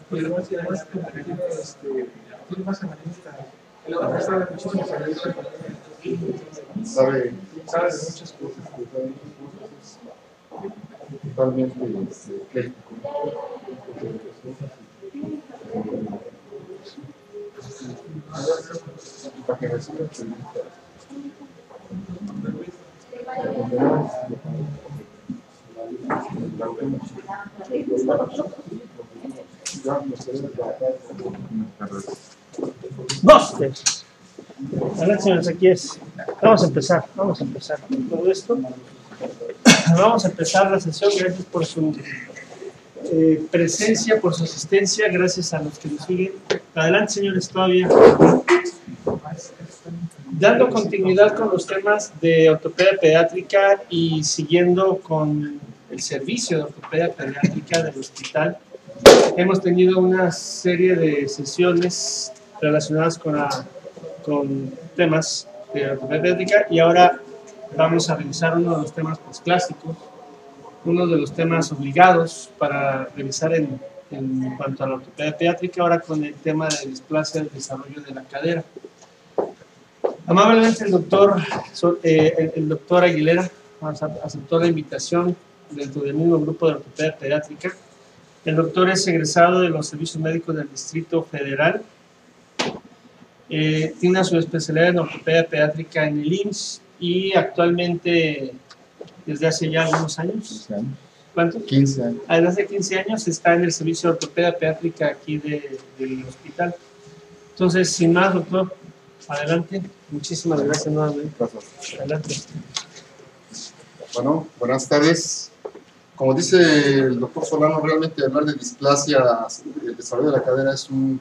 Pues además, tiene más herramientas. El sabe muchísimas herramientas. Sabe de muchas cosas. Totalmente ecléctico. Para que reciba entrevistas. Dos, tres. Hola, señores, aquí es. Vamos a empezar con todo esto. Vamos a empezar la sesión. Gracias por su presencia, por su asistencia. Gracias a los que nos siguen. Adelante, señores, todavía. Dando continuidad con los temas de ortopedia pediátrica y siguiendo con el servicio de ortopedia pediátrica del hospital, hemos tenido una serie de sesiones relacionadas con temas de ortopedia pediátrica y ahora vamos a revisar uno de los temas pues, clásicos, uno de los temas obligados para revisar en cuanto a la ortopedia pediátrica, ahora con el tema de displasia del desarrollo de la cadera. Amablemente el doctor Aguilera aceptó la invitación dentro del mismo grupo de ortopedia pediátrica. El doctor es egresado de los servicios médicos del Distrito Federal. Tiene su especialidad en ortopedia pediátrica en el IMSS y actualmente, desde hace ya algunos años. 15 años. ¿Cuántos? 15 años. Desde hace 15 años está en el servicio de ortopedia pediátrica aquí del hospital. Entonces, sin más, doctor, adelante. Muchísimas gracias nuevamente. Gracias. Adelante. Bueno, buenas tardes. Como dice el doctor Solano, realmente hablar de displasia del desarrollo de la cadera es un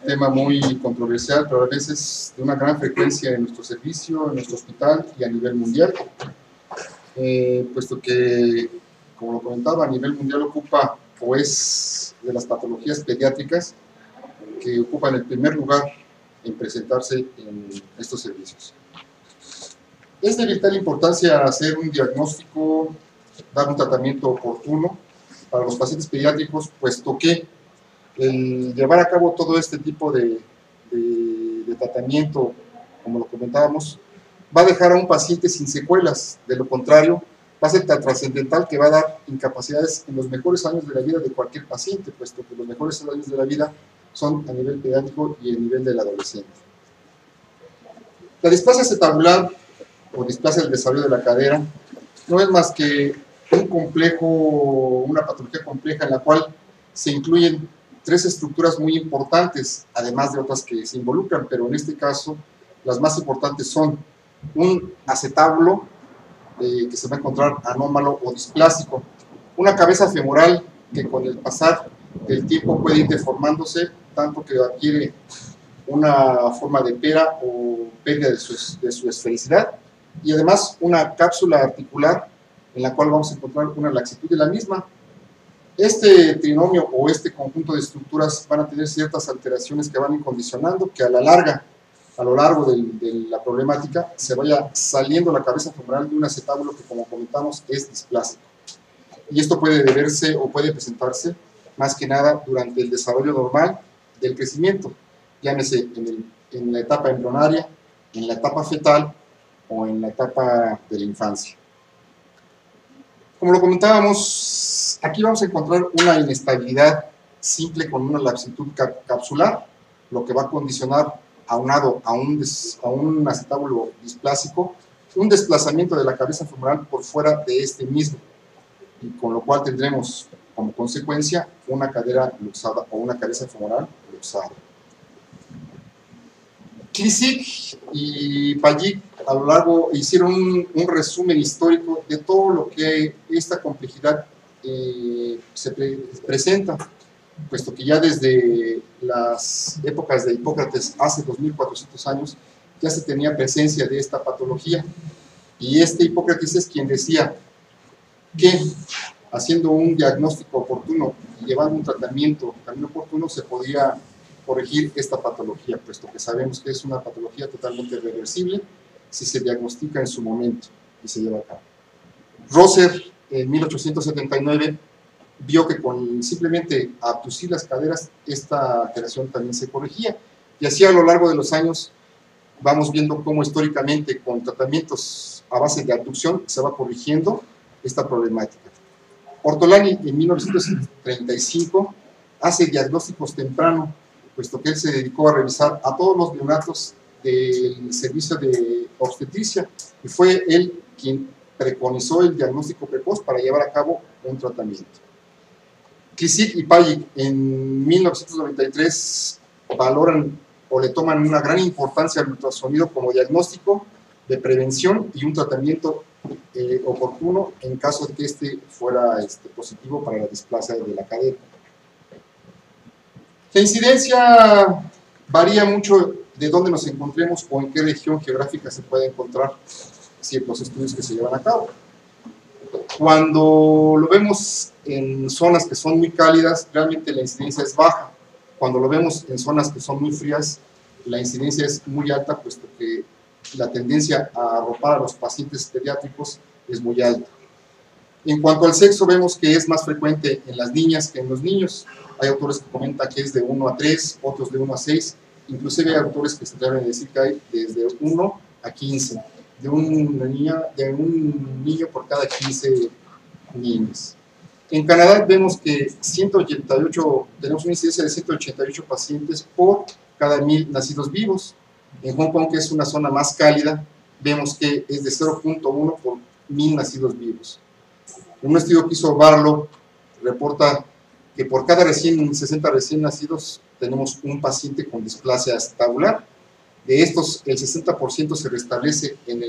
tema muy controversial, pero a veces de una gran frecuencia en nuestro servicio, en nuestro hospital y a nivel mundial, puesto que, como lo comentaba, a nivel mundial ocupa o es de las patologías pediátricas que ocupan el primer lugar en presentarse en estos servicios. Es de vital importancia hacer un diagnóstico, dar un tratamiento oportuno para los pacientes pediátricos, puesto que el llevar a cabo todo este tipo de tratamiento, como lo comentábamos, va a dejar a un paciente sin secuelas. De lo contrario, va a ser tan trascendental que va a dar incapacidades en los mejores años de la vida de cualquier paciente, puesto que los mejores años de la vida son a nivel pediátrico y a nivel del adolescente. La displasia acetabular o displasia del desarrollo de la cadera no es más que una patología compleja en la cual se incluyen tres estructuras muy importantes, además de otras que se involucran, pero en este caso las más importantes son un acetábulo que se va a encontrar anómalo o displásico, una cabeza femoral que con el pasar del tiempo puede ir deformándose, tanto que adquiere una forma de pera o pérdida de su esfericidad, y además una cápsula articular en la cual vamos a encontrar una laxitud de la misma. Este trinomio o este conjunto de estructuras van a tener ciertas alteraciones que van a ir condicionando que a lo largo de la problemática se vaya saliendo la cabeza femoral de un acetábulo que, como comentamos, es displásico. Y esto puede deberse o puede presentarse más que nada durante el desarrollo normal del crecimiento, llámese en la etapa embrionaria, en la etapa fetal o en la etapa de la infancia. Como lo comentábamos, aquí vamos a encontrar una inestabilidad simple con una laxitud capsular, lo que va a condicionar, aunado a un acetábulo displásico, un desplazamiento de la cabeza femoral por fuera de este mismo, y con lo cual tendremos como consecuencia una cadera luxada o una cabeza femoral luxada. Klisic y Pajik a lo largo hicieron un resumen histórico de todo lo que esta complejidad se presenta, puesto que ya desde las épocas de Hipócrates, hace 2400 años, ya se tenía presencia de esta patología, y Hipócrates es quien decía que haciendo un diagnóstico oportuno y llevando un tratamiento también oportuno se podía corregir esta patología, puesto que sabemos que es una patología totalmente reversible si se diagnostica en su momento y se lleva a cabo. Rosser, en 1879, vio que con simplemente abducir las caderas, esta alteración también se corregía. Y así a lo largo de los años vamos viendo cómo históricamente con tratamientos a base de abducción se va corrigiendo esta problemática. Ortolani en 1935 hace diagnósticos tempranos, puesto que él se dedicó a revisar a todos los neonatos del servicio de obstetricia y fue él quien preconizó el diagnóstico precoz para llevar a cabo un tratamiento. Kisik y Pajic en 1993 valoran o le toman una gran importancia al ultrasonido como diagnóstico de prevención y un tratamiento oportuno en caso de que este fuera positivo para la displasia de la cadera. La incidencia varía mucho de dónde nos encontremos o en qué región geográfica se puede encontrar ciertos estudios que se llevan a cabo. Cuando lo vemos en zonas que son muy cálidas, realmente la incidencia es baja. Cuando lo vemos en zonas que son muy frías, la incidencia es muy alta, puesto que la tendencia a arropar a los pacientes pediátricos es muy alta. En cuanto al sexo, vemos que es más frecuente en las niñas que en los niños. Hay autores que comentan que es de 1 a 3, otros de 1 a 6, inclusive hay autores que se atreven a decir que hay desde 1 a 15, de un niño por cada 15 niños. En Canadá vemos que tenemos una incidencia de 188 pacientes por cada 1000 nacidos vivos. En Hong Kong, que es una zona más cálida, vemos que es de 0.1 por 1000 nacidos vivos. Un estudio que hizo Barlow reporta que por cada 60 recién nacidos tenemos un paciente con displasia acetabular. De estos, el 60% se restablece en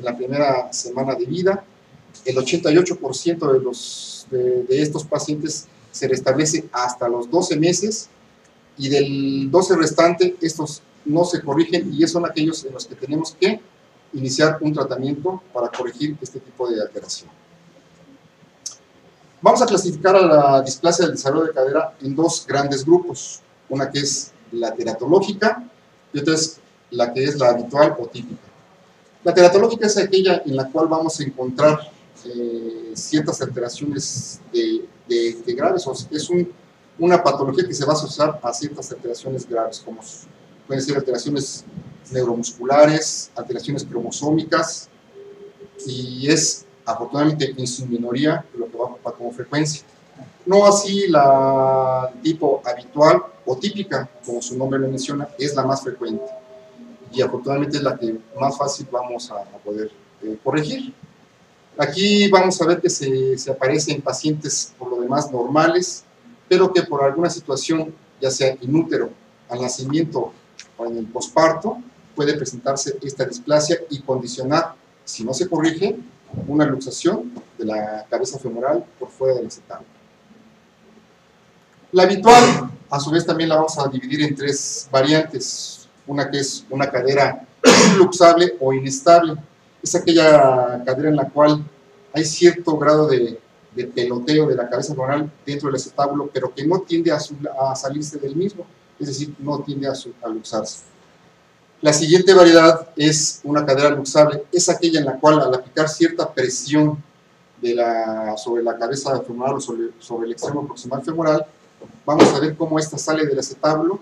la primera semana de vida. El 88% de estos pacientes se restablece hasta los 12 meses, y del 12 restante, estos no se corrigen, y son aquellos en los que tenemos que iniciar un tratamiento para corregir este tipo de alteración. Vamos a clasificar a la displasia del desarrollo de cadera en dos grandes grupos, una que es la teratológica y otra es la que es la habitual o típica. La teratológica es aquella en la cual vamos a encontrar ciertas alteraciones de graves, o es una patología que se va a asociar a ciertas alteraciones graves, como pueden ser alteraciones neuromusculares, alteraciones cromosómicas, y es afortunadamente en su minoría lo que va a ocupar como frecuencia. No así la tipo habitual o típica, como su nombre lo menciona, es la más frecuente, y afortunadamente es la que más fácil vamos a poder corregir. Aquí vamos a ver que se aparece en pacientes por lo demás normales, pero que por alguna situación, ya sea in útero, al nacimiento o en el posparto, puede presentarse esta displasia y condicionar, si no se corrige, una luxación de la cabeza femoral por fuera del acetábulo. La habitual, a su vez, también la vamos a dividir en tres variantes. Una que es una cadera luxable o inestable. Es aquella cadera en la cual hay cierto grado de peloteo de la cabeza femoral dentro del acetábulo, pero que no tiende a salirse del mismo, es decir, no tiende a luxarse. La siguiente variedad es una cadera luxable, es aquella en la cual al aplicar cierta presión sobre la cabeza femoral o sobre el extremo proximal femoral, vamos a ver cómo esta sale del acetábulo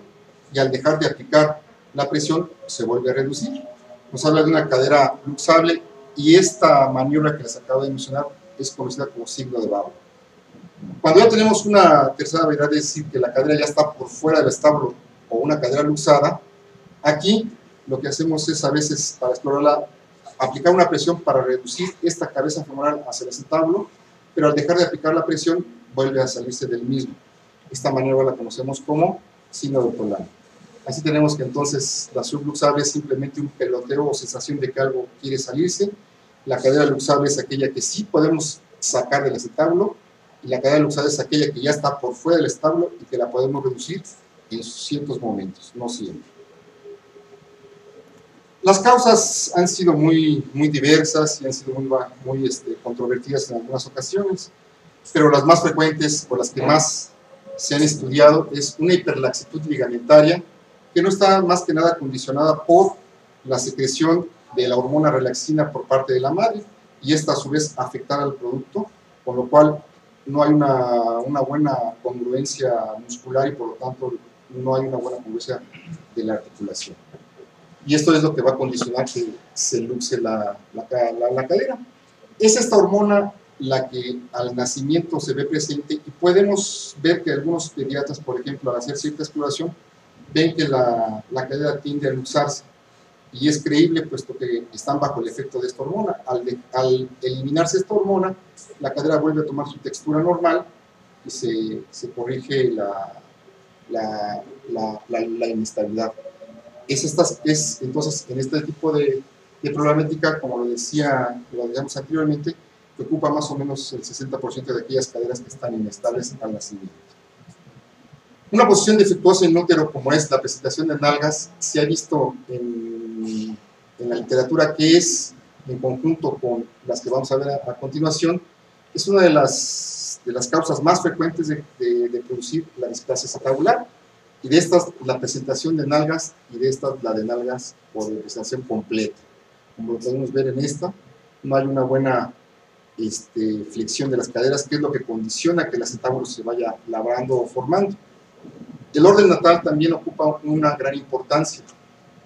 y al dejar de aplicar la presión se vuelve a reducir. Nos habla de una cadera luxable, y esta maniobra que les acabo de mencionar es conocida como signo de Barlow. Cuando ya tenemos una tercera variedad, es decir, que la cadera ya está por fuera del estábulo o una cadera luxada, aquí lo que hacemos es a veces, para explorarla, aplicar una presión para reducir esta cabeza femoral hacia el acetábulo, pero al dejar de aplicar la presión vuelve a salirse del mismo. Esta maniobra la conocemos como signo de Ortolani. Así tenemos que entonces la subluxable es simplemente un peloteo o sensación de que algo quiere salirse. La cadera luxable es aquella que sí podemos sacar del acetábulo, y la cadera luxable es aquella que ya está por fuera del estábulo y que la podemos reducir en ciertos momentos, no siempre. Las causas han sido muy diversas y han sido muy controvertidas en algunas ocasiones, pero las más frecuentes o las que más se han estudiado es una hiperlaxitud ligamentaria, que no está más que nada condicionada por la secreción de la hormona relaxina por parte de la madre, y esta a su vez afectar al producto, con lo cual no hay una buena congruencia muscular y por lo tanto no hay una buena congruencia de la articulación. Y esto es lo que va a condicionar que se luxe la cadera. Es esta hormona la que al nacimiento se ve presente y podemos ver que algunos pediatras, por ejemplo, al hacer cierta exploración, ven que la cadera tiende a luxarse. Y es creíble puesto que están bajo el efecto de esta hormona. Al eliminarse esta hormona, la cadera vuelve a tomar su textura normal y se corrige la inestabilidad. Entonces, en este tipo de problemática, como lo decíamos anteriormente, que ocupa más o menos el 60% de aquellas caderas que están inestables al nacimiento. Una posición defectuosa en útero, como es la presentación de nalgas, se ha visto en la literatura, que es, en conjunto con las que vamos a ver a continuación, es una de las causas más frecuentes de producir la displasia acetabular. Y de estas, la presentación de nalgas, y de estas, la de nalgas por presentación completa. Como lo podemos ver en esta, no hay una buena flexión de las caderas, que es lo que condiciona que el acetábulo se vaya labrando o formando. El orden natal también ocupa una gran importancia.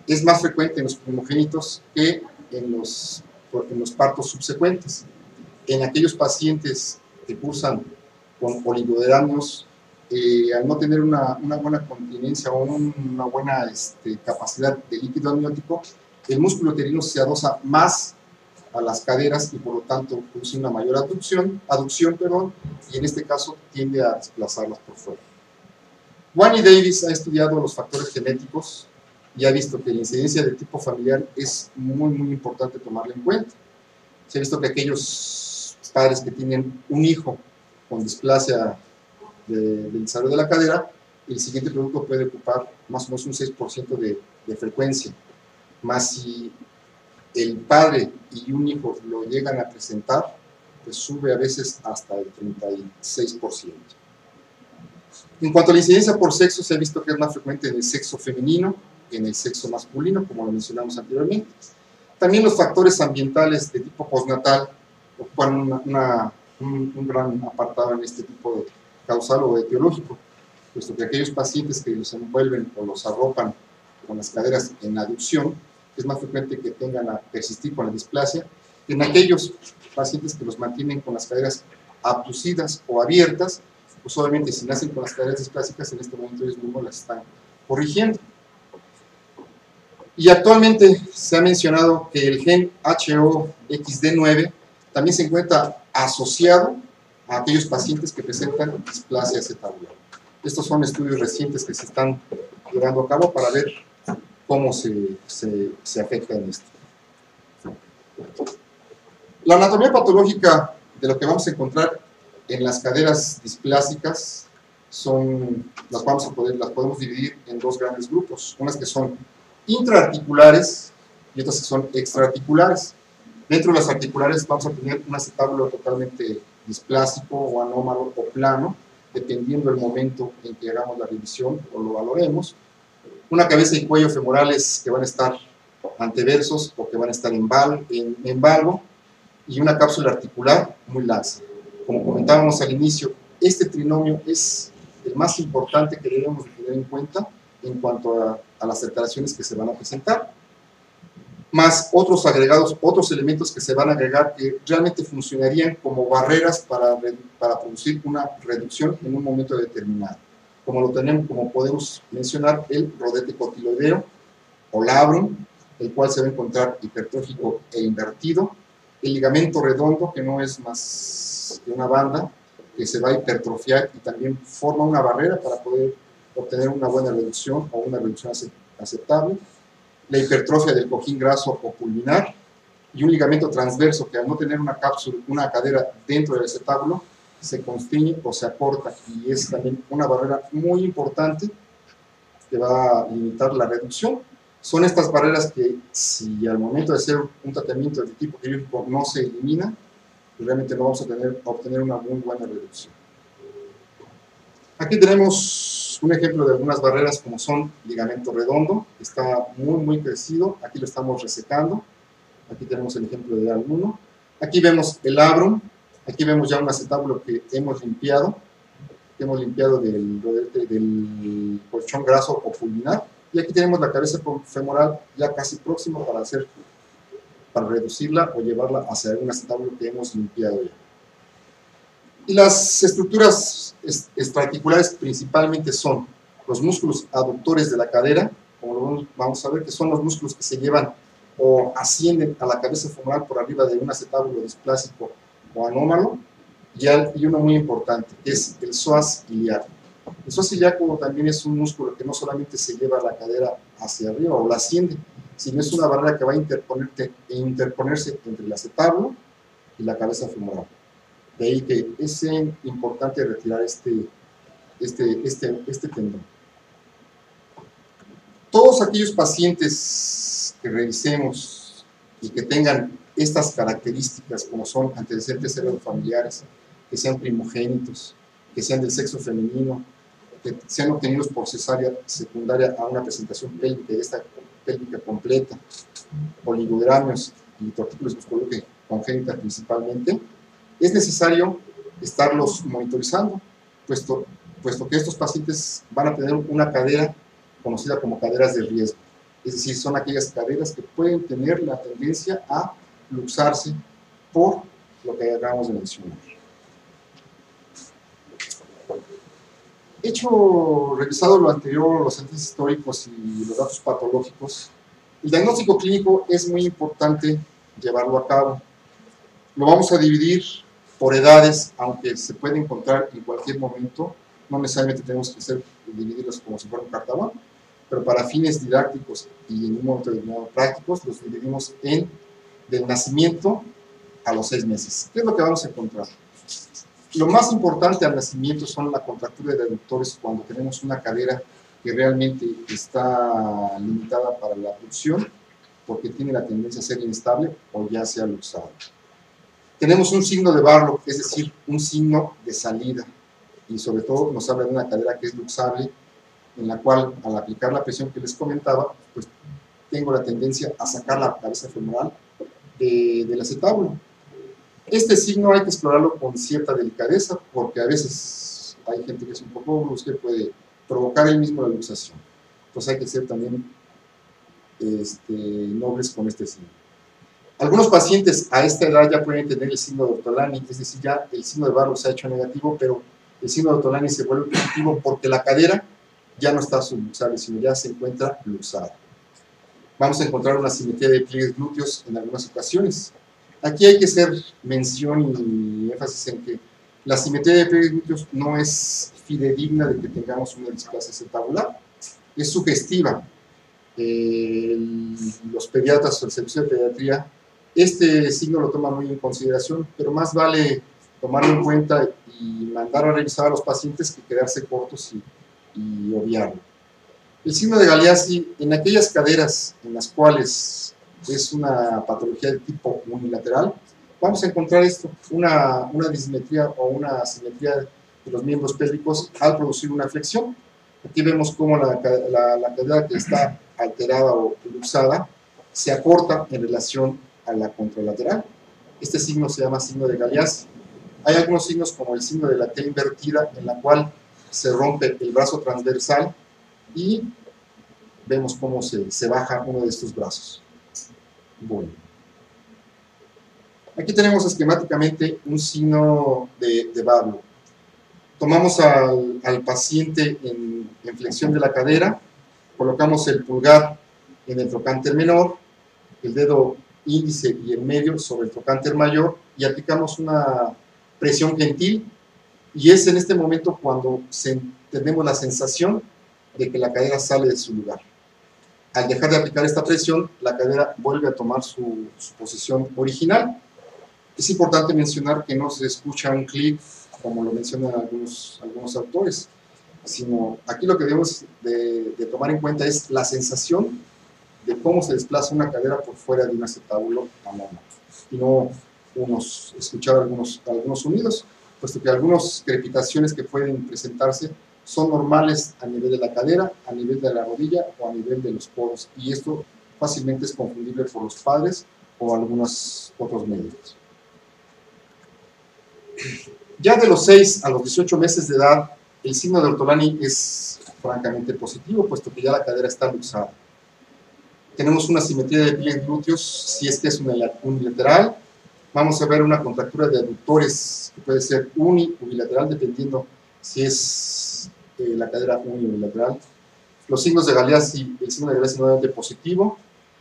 Es más frecuente en los primogénitos que en los partos subsecuentes. En aquellos pacientes que cursan con oligoderamios, al no tener una buena continencia o una buena capacidad de líquido amniótico, el músculo uterino se adosa más a las caderas y por lo tanto produce una mayor aducción, y en este caso tiende a desplazarlas por fuera. Wayne Davis ha estudiado los factores genéticos y ha visto que la incidencia de tipo familiar es muy importante tomarla en cuenta. Se ha visto que aquellos padres que tienen un hijo con displasia del desarrollo de la cadera, el siguiente producto puede ocupar más o menos un 6% de frecuencia. Más si el padre y un hijo lo llegan a presentar, pues sube a veces hasta el 36%. En cuanto a la incidencia por sexo, se ha visto que es más frecuente en el sexo femenino que en el sexo masculino, como lo mencionamos anteriormente. También los factores ambientales de tipo postnatal ocupan un gran apartado en este tipo de causal o etiológico, puesto que aquellos pacientes que los envuelven o los arropan con las caderas en aducción, es más frecuente que tengan a persistir con la displasia. En aquellos pacientes que los mantienen con las caderas abducidas o abiertas, pues obviamente si nacen con las caderas displásicas, en este momento ellos mismos las están corrigiendo. Y actualmente se ha mencionado que el gen HOXD9 también se encuentra asociado a aquellos pacientes que presentan displasia acetabular. Estos son estudios recientes que se están llevando a cabo para ver cómo se afecta en esto. La anatomía patológica de lo que vamos a encontrar en las caderas displásicas las podemos dividir en dos grandes grupos, unas que son intraarticulares y otras que son extraarticulares. Dentro de las articulares vamos a tener un acetábulo totalmente displásico o anómalo o plano, dependiendo del momento en que hagamos la revisión o lo valoremos. Una cabeza y cuello femorales que van a estar anteversos o que van a estar en valgo, y una cápsula articular muy laxa. Como comentábamos al inicio, este trinomio es el más importante que debemos de tener en cuenta en cuanto a las alteraciones que se van a presentar, más otros agregados, otros elementos que se van a agregar que realmente funcionarían como barreras para producir una reducción en un momento determinado. Como podemos mencionar, el rodete cotiloideo o labrum, el cual se va a encontrar hipertrófico e invertido, el ligamento redondo, que no es más que una banda, que se va a hipertrofiar y también forma una barrera para poder obtener una buena reducción o una reducción aceptable, la hipertrofia del cojín graso o pulvinar, y un ligamento transverso que al no tener una cadera dentro del acetábulo, se constriñe o se acorta, y es también una barrera muy importante que va a limitar la reducción. Son estas barreras que, si al momento de hacer un tratamiento de tipo quirúrgico no se elimina, realmente no vamos a obtener una muy buena reducción. Aquí tenemos un ejemplo de algunas barreras, como son ligamento redondo, que está muy crecido, aquí lo estamos resecando. Aquí tenemos el ejemplo de alguno. Aquí vemos el labrum, Aquí vemos ya un acetábulo que hemos limpiado del colchón graso o pulvinar, y aquí tenemos la cabeza femoral ya casi próxima para reducirla o llevarla hacia un acetábulo que hemos limpiado ya. Y las estructuras extraarticulares principalmente son los músculos aductores de la cadera, como vamos a ver, que son los músculos que se llevan o ascienden a la cabeza femoral por arriba de un acetábulo displásico o anómalo, y uno muy importante, que es el psoas ilíaco. El psoas ilíaco también es un músculo que no solamente se lleva la cadera hacia arriba o la asciende, sino es una barrera que va a interponerse entre el acetábulo y la cabeza femoral. De ahí que es importante retirar este tendón. Todos aquellos pacientes que revisemos y que tengan estas características, como son antecedentes heredofamiliares, que sean primogénitos, que sean del sexo femenino, que sean obtenidos por cesárea secundaria a una presentación pélvica, y esta pélvica completa, oligodramios y tortícolis musculoesquelética congénita principalmente, es necesario estarlos monitorizando, puesto que estos pacientes van a tener una cadera conocida como caderas de riesgo. Es decir, son aquellas caderas que pueden tener la tendencia a luxarse por lo que acabamos de mencionar. Revisado lo anterior, los antecedentes históricos y los datos patológicos, el diagnóstico clínico es muy importante llevarlo a cabo. Lo vamos a dividir por edades, aunque se puede encontrar en cualquier momento, no necesariamente tenemos que dividirlos como si fuera un cartabón, pero para fines didácticos y en un momento determinado prácticos, los dividimos del nacimiento a los 6 meses. ¿Qué es lo que vamos a encontrar? Lo más importante al nacimiento son la contractura de aductores cuando tenemos una cadera que realmente está limitada para la abducción, porque tiene la tendencia a ser inestable o ya sea luxada. Tenemos un signo de Barlow, es decir, un signo de salida, y sobre todo nos habla de una cadera que es luxable, en la cual al aplicar la presión que les comentaba, pues tengo la tendencia a sacar la cabeza femoral del acetábulo. Este signo hay que explorarlo con cierta delicadeza, porque a veces hay gente que es un poco brusca y puede provocar el mismo la luxación. Entonces hay que ser también nobles con este signo. Algunos pacientes a esta edad ya pueden tener el signo de Ortolani, es decir, ya el signo de Barlow se ha hecho negativo, pero el signo de Ortolani se vuelve positivo porque la cadera ya no está subluxable, sino ya se encuentra luxada. Vamos a encontrar una simetría de pliegues glúteos en algunas ocasiones. Aquí hay que hacer mención y énfasis en que la simetría de pliegues glúteos no es fidedigna de que tengamos una displasia acetabular, es sugestiva. Los pediatras o el servicio de pediatría este signo lo toma muy en consideración, pero más vale tomarlo en cuenta y mandar a revisar a los pacientes que quedarse cortos y obviarlo. El signo de Galeazzi, en aquellas caderas en las cuales es una patología de tipo unilateral, vamos a encontrar esto, una dismetría o una asimetría de los miembros pélvicos al producir una flexión. Aquí vemos cómo la cadera que está alterada o luxada se acorta en relación a la contralateral. Este signo se llama signo de Galeazzi. Hay algunos signos como el signo de la T invertida, en la cual se rompe el brazo transversal y vemos cómo se baja uno de estos brazos. Bueno. Aquí tenemos esquemáticamente un signo de Barlow. Tomamos al paciente en flexión de la cadera, colocamos el pulgar en el trocánter menor, el dedo índice y el medio sobre el trocánter mayor y aplicamos una presión gentil, y es en este momento cuando tenemos la sensación de que la cadera sale de su lugar. Al dejar de aplicar esta presión, la cadera vuelve a tomar su posición original. Es importante mencionar que no se escucha un clic, como lo mencionan algunos autores, sino aquí lo que debemos de tomar en cuenta es la sensación de cómo se desplaza una cadera por fuera de un acetábulo anómalo, y no escuchar algunos sonidos, puesto que algunas crepitaciones que pueden presentarse son normales a nivel de la cadera, a nivel de la rodilla o a nivel de los codos, y esto fácilmente es confundible por los padres o algunos otros médicos. Ya de los 6 a los 18 meses de edad, el signo de Ortolani es francamente positivo, puesto que ya la cadera está luxada. Tenemos una simetría de pliegues glúteos, si es que es unilateral. Vamos a ver una contractura de aductores, que puede ser uni o bilateral, dependiendo si es la cadera uni o bilateral. Los signos de Galeazzi, el signo de Galeazzi nuevamente positivo.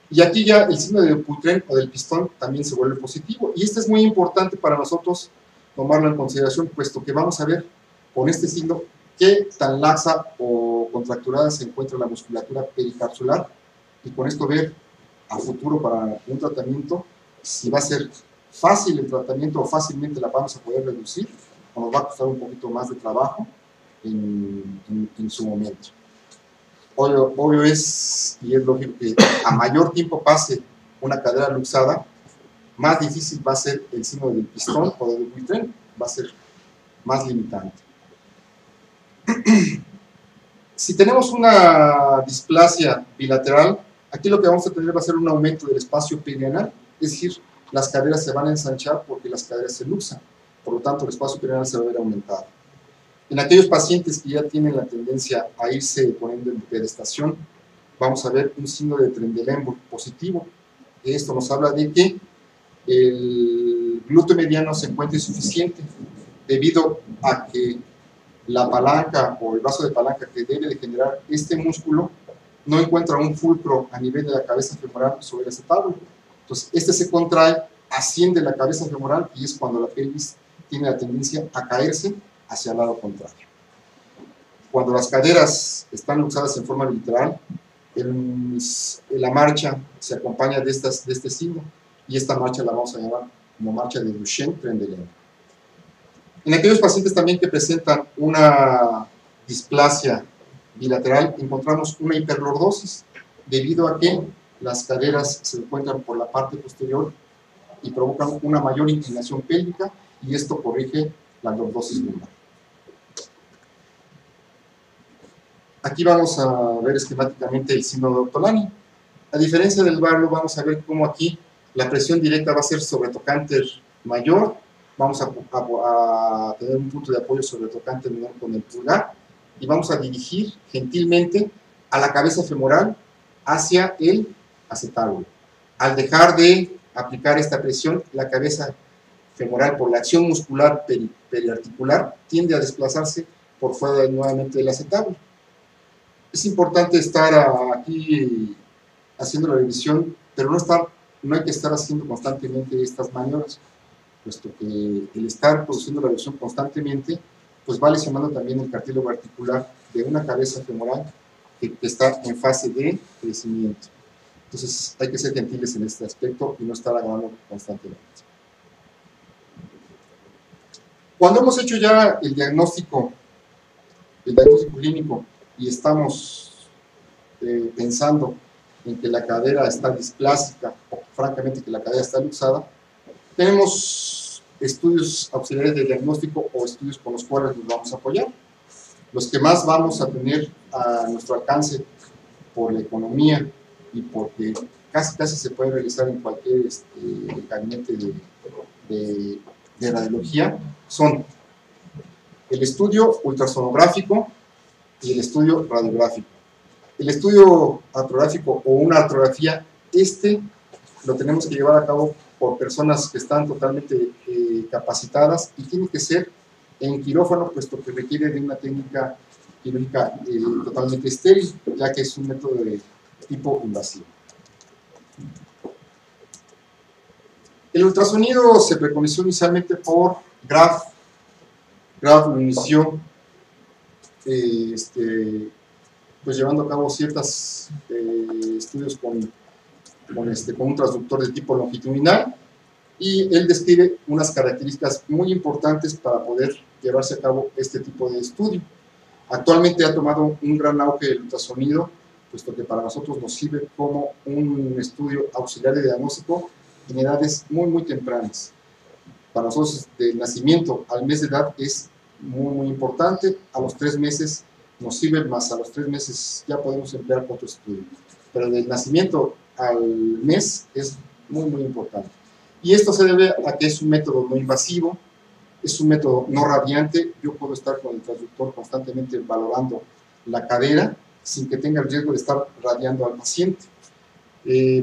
Y aquí ya el signo de Dupuytren o del pistón también se vuelve positivo. Y este es muy importante para nosotros tomarlo en consideración, puesto que vamos a ver con este signo qué tan laxa o contracturada se encuentra la musculatura pericapsular, y con esto ver a futuro para un tratamiento si va a ser fácil el tratamiento o fácilmente la vamos a poder reducir, o nos va a costar un poquito más de trabajo en su momento. Obvio es, y es lógico, que a mayor tiempo pase una cadera luxada, más difícil va a ser el signo del pistón o del Dupuytren, va a ser más limitante. Si tenemos una displasia bilateral, aquí lo que vamos a tener va a ser un aumento del espacio perianal, es decir, las caderas se van a ensanchar porque las caderas se luxan, por lo tanto el espacio perianal se va a ver aumentado. En aquellos pacientes que ya tienen la tendencia a irse poniendo en pedestación, vamos a ver un signo de Trendelenburg positivo. Esto nos habla de que el glúteo mediano se encuentra insuficiente debido a que la palanca o el vaso de palanca que debe de generar este músculo no encuentra un fulcro a nivel de la cabeza femoral sobre el acetábulo. Entonces, este se contrae, asciende la cabeza femoral y es cuando la pelvis tiene la tendencia a caerse hacia el lado contrario. Cuando las caderas están luxadas en forma bilateral, la marcha se acompaña de este signo, y esta marcha la vamos a llamar como marcha de Duchenne-Trendelenburg. En aquellos pacientes también que presentan una displasia bilateral, encontramos una hiperlordosis, debido a que las caderas se encuentran por la parte posterior y provocan una mayor inclinación pélvica, y esto corrige la lordosis lumbar. Aquí vamos a ver esquemáticamente el signo de Ortolani. A diferencia del Barlow, vamos a ver cómo aquí la presión directa va a ser sobre tocante mayor, vamos a tener un punto de apoyo sobre tocante menor con el pulgar, y vamos a dirigir gentilmente a la cabeza femoral hacia el acetábulo. Al dejar de aplicar esta presión, la cabeza femoral, por la acción muscular periarticular, tiende a desplazarse por fuera nuevamente del acetábulo. Es importante estar aquí haciendo la revisión, pero no hay que estar haciendo constantemente estas maniobras, puesto que el estar produciendo la revisión constantemente pues va lesionando también el cartílago articular de una cabeza femoral que está en fase de crecimiento. Entonces hay que ser gentiles en este aspecto y no estar agravando constantemente. Cuando hemos hecho ya el diagnóstico clínico y estamos pensando en que la cadera está displásica o francamente que la cadera está luxada, tenemos estudios auxiliares de diagnóstico o estudios con los cuales nos vamos a apoyar. Los que más vamos a tener a nuestro alcance por la economía y porque casi se puede realizar en cualquier gabinete de radiología son el estudio ultrasonográfico y el estudio radiográfico. El estudio artrográfico o una artrografía, lo tenemos que llevar a cabo por personas que están totalmente capacitadas y tiene que ser en quirófano, puesto que requiere de una técnica quirúrgica totalmente estéril, ya que es un método de tipo invasivo. El ultrasonido se preconizó inicialmente por Graf. Graf lo inició pues llevando a cabo ciertos estudios con un transductor de tipo longitudinal, y él describe unas características muy importantes para poder llevarse a cabo este tipo de estudio. Actualmente ha tomado un gran auge el ultrasonido, puesto que para nosotros nos sirve como un estudio auxiliar de diagnóstico en edades muy tempranas. Para nosotros, del nacimiento al mes de edad es muy importante. A los 3 meses nos sirve más, a los 3 meses ya podemos emplear otro estudio, pero del nacimiento al mes es muy importante. Y esto se debe a que es un método no invasivo, Es un método no radiante. Yo puedo estar con el transductor constantemente valorando la cadera sin que tenga el riesgo de estar radiando al paciente.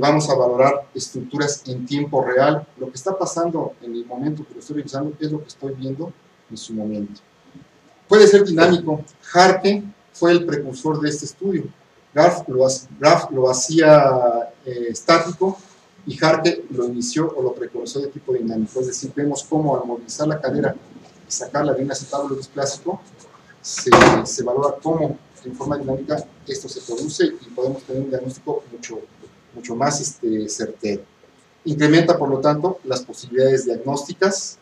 Vamos a valorar estructuras en tiempo real. Lo que está pasando en el momento que lo estoy revisando es lo que estoy viendo en su momento. Puede ser dinámico. Harke fue el precursor de este estudio. Graf lo hacía estático y Harke lo inició o lo precursó de tipo dinámico. Es decir, vemos cómo al movilizar la cadera y sacarla de un acetábulo displásico se valora cómo en forma dinámica esto se produce y podemos tener un diagnóstico mucho más certero. Incrementa, por lo tanto, las posibilidades diagnósticas,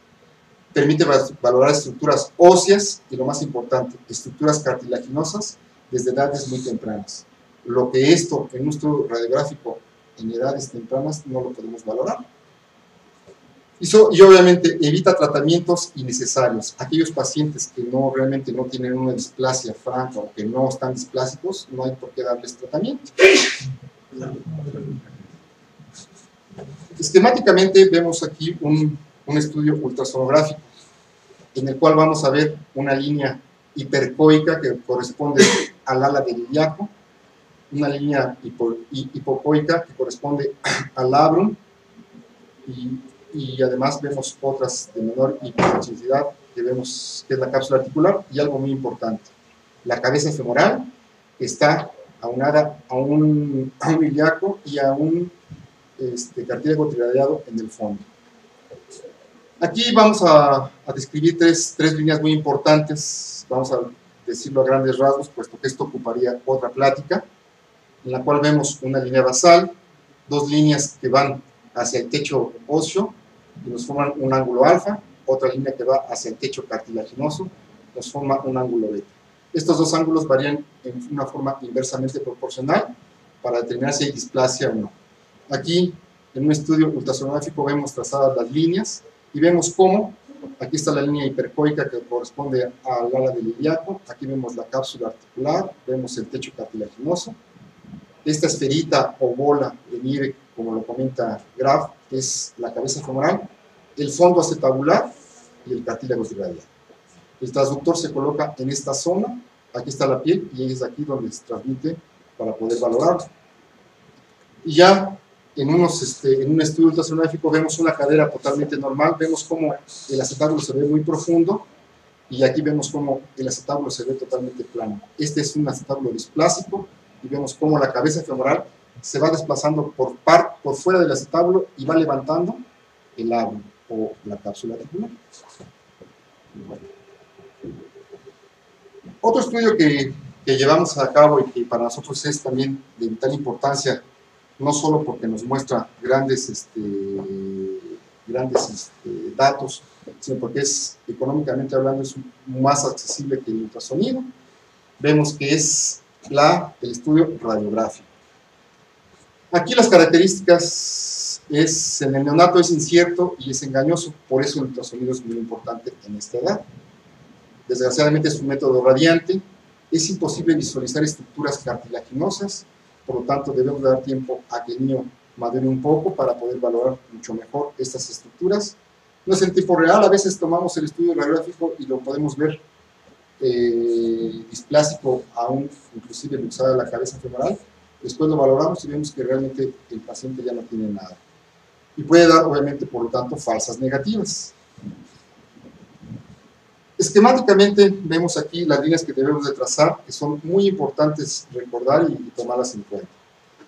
permite valorar estructuras óseas y, lo más importante, estructuras cartilaginosas desde edades muy tempranas. Lo que esto en un estudio radiográfico en edades tempranas no lo podemos valorar. Y obviamente evita tratamientos innecesarios. Aquellos pacientes que realmente no tienen una displasia franca o que no están displásicos, no hay por qué darles tratamiento. Esquemáticamente vemos aquí un estudio ultrasonográfico en el cual vamos a ver una línea hipercoica que corresponde al ala del ilíaco, una línea hipocoica que corresponde al labrum y además vemos otras de menor hipersensibilidad que vemos que es la cápsula articular y algo muy importante, la cabeza femoral está aunada a un ilíaco y a un cartílago triradiado en el fondo. Aquí vamos a describir tres líneas muy importantes, vamos a decirlo a grandes rasgos, puesto que esto ocuparía otra plática, en la cual vemos una línea basal, dos líneas que van hacia el techo óseo y nos forman un ángulo alfa, otra línea que va hacia el techo cartilaginoso, nos forma un ángulo beta. Estos dos ángulos varían en una forma inversamente proporcional para determinar si hay displasia o no. Aquí, en un estudio ultrasonográfico, vemos trazadas las líneas y vemos cómo, aquí está la línea hipercoica que corresponde al ala del ilíaco, aquí vemos la cápsula articular, vemos el techo cartilaginoso. Esta esferita o bola de nieve, como lo comenta Graf, es la cabeza femoral, el fondo acetabular y el cartílago triradiado. El transductor se coloca en esta zona, aquí está la piel y es aquí donde se transmite para poder valorarlo. Y ya en un estudio ultrasonográfico vemos una cadera totalmente normal, vemos cómo el acetábulo se ve muy profundo y aquí vemos cómo el acetábulo se ve totalmente plano. Este es un acetábulo displásico y vemos cómo la cabeza femoral se va desplazando por fuera del acetábulo y va levantando el labrum o la cápsula articular. Bueno. Otro estudio que llevamos a cabo y que para nosotros es también de vital importancia, no solo porque nos muestra grandes datos, sino porque es, económicamente hablando, es más accesible que el ultrasonido, vemos que es el estudio radiográfico. Aquí las características en el neonato es incierto y es engañoso, por eso el ultrasonido es muy importante en esta edad. Desgraciadamente es un método radiante, es imposible visualizar estructuras cartilaginosas, por lo tanto debemos dar tiempo a que el niño madure un poco para poder valorar mucho mejor estas estructuras. No es en tiempo real, a veces tomamos el estudio radiográfico y lo podemos ver displásico aún inclusive luxada la cabeza femoral, después lo valoramos y vemos que realmente el paciente ya no tiene nada. Y puede dar obviamente por lo tanto falsas negativas. Esquemáticamente vemos aquí las líneas que debemos de trazar, que son muy importantes recordar y tomarlas en cuenta.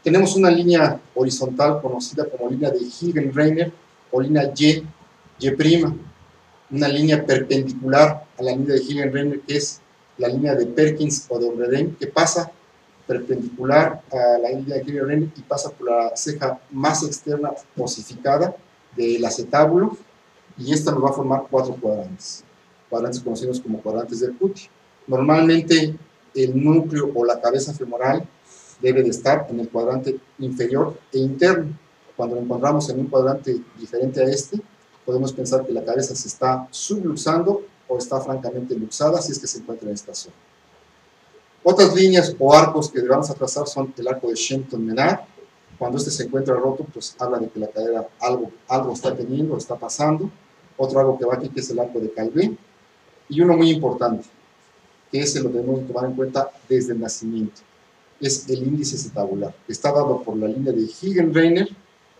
Tenemos una línea horizontal conocida como línea de Hilgenreiner o línea Y', una línea perpendicular a la línea de Hilgenreiner, que es la línea de Perkins o de Ovredem, que pasa perpendicular a la línea de Hilgenreiner y pasa por la ceja más externa osificada del acetábulo, y esta nos va a formar cuatro cuadrantes conocidos como cuadrantes del Cuti. Normalmente el núcleo o la cabeza femoral debe de estar en el cuadrante inferior e interno. Cuando lo encontramos en un cuadrante diferente a este, podemos pensar que la cabeza se está subluxando o está francamente luxada si es que se encuentra en esta zona. Otras líneas o arcos que debamos trazar son el arco de Shenton-Menard. Cuando este se encuentra roto, pues habla de que la cadera algo está teniendo, está pasando. otro arco que va aquí, que es el arco de Calvé, y uno muy importante, que ese lo debemos tomar en cuenta desde el nacimiento, es el índice acetabular, que está dado por la línea de Higgin-Reiner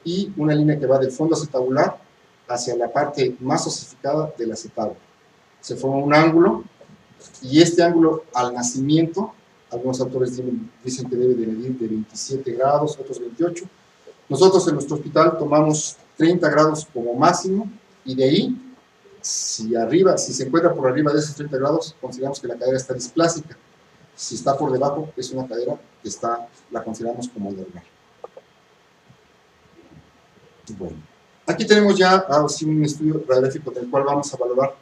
y una línea que va del fondo acetabular hacia la parte más osificada del acetábulo. Se forma un ángulo, y este ángulo al nacimiento, algunos autores dicen que debe de medir de 27 grados, otros 28. Nosotros en nuestro hospital tomamos 30 grados como máximo, y de ahí, si se encuentra por arriba de esos 30 grados, consideramos que la cadera está displásica. Si está por debajo, es una cadera que la consideramos como normal. Bueno, aquí tenemos ya un estudio radiográfico del cual vamos a valorar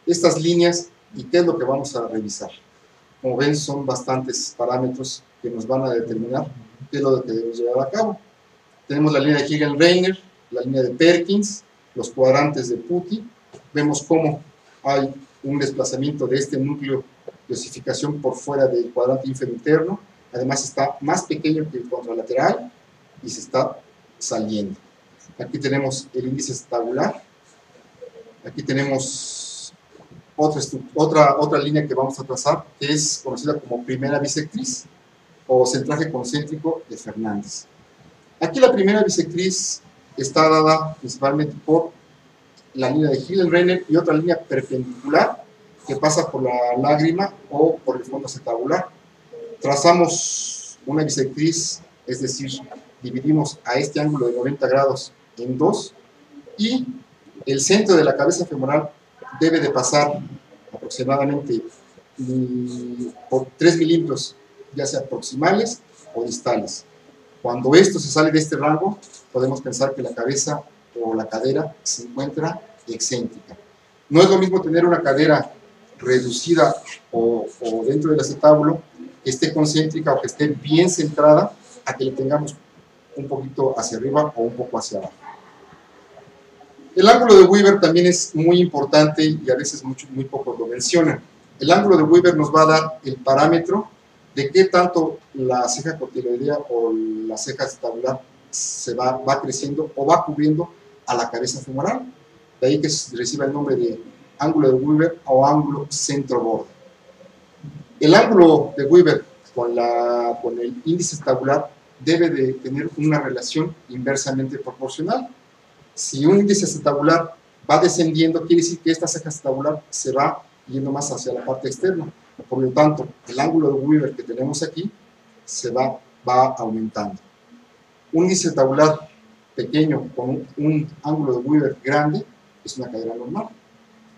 estas líneas y qué es lo que vamos a revisar. Como ven, son bastantes parámetros que nos van a determinar qué es lo que debemos llevar a cabo. Tenemos la línea de Higgin-Reiner, la línea de Perkins, los cuadrantes de Putty. Vemos cómo hay un desplazamiento de este núcleo de osificación por fuera del cuadrante ínfero interno. Además está más pequeño que el contralateral y se está saliendo. Aquí tenemos el índice acetabular. Aquí tenemos otra línea que vamos a trazar, que es conocida como primera bisectriz o centraje concéntrico de Fernández. Aquí la primera bisectriz está dada principalmente por la línea de Higgin-Reiner y otra línea perpendicular que pasa por la lágrima o por el fondo acetabular. Trazamos una bisectriz, es decir, dividimos a este ángulo de 90 grados en dos, y el centro de la cabeza femoral debe de pasar aproximadamente por 3 milímetros, ya sea proximales o distales. Cuando esto se sale de este rango, podemos pensar que la cabeza o la cadera se encuentra excéntrica. No es lo mismo tener una cadera reducida o dentro del acetábulo que esté concéntrica o que esté bien centrada, a que le tengamos un poquito hacia arriba o un poco hacia abajo. El ángulo de Weber también es muy importante y a veces muy pocos lo mencionan. El ángulo de Weber nos va a dar el parámetro de qué tanto la ceja cotiloidea o la ceja acetabular va creciendo o va cubriendo a la cabeza femoral. De ahí que reciba el nombre de ángulo de Weber o ángulo centro-borde. El ángulo de Weber con el índice acetabular debe de tener una relación inversamente proporcional. Si un índice acetabular va descendiendo, quiere decir que esta ceja acetabular se va yendo más hacia la parte externa. Por lo tanto, el ángulo de Weber que tenemos aquí va aumentando. Un índice acetabular pequeño con un ángulo de Weber grande es una cadera normal.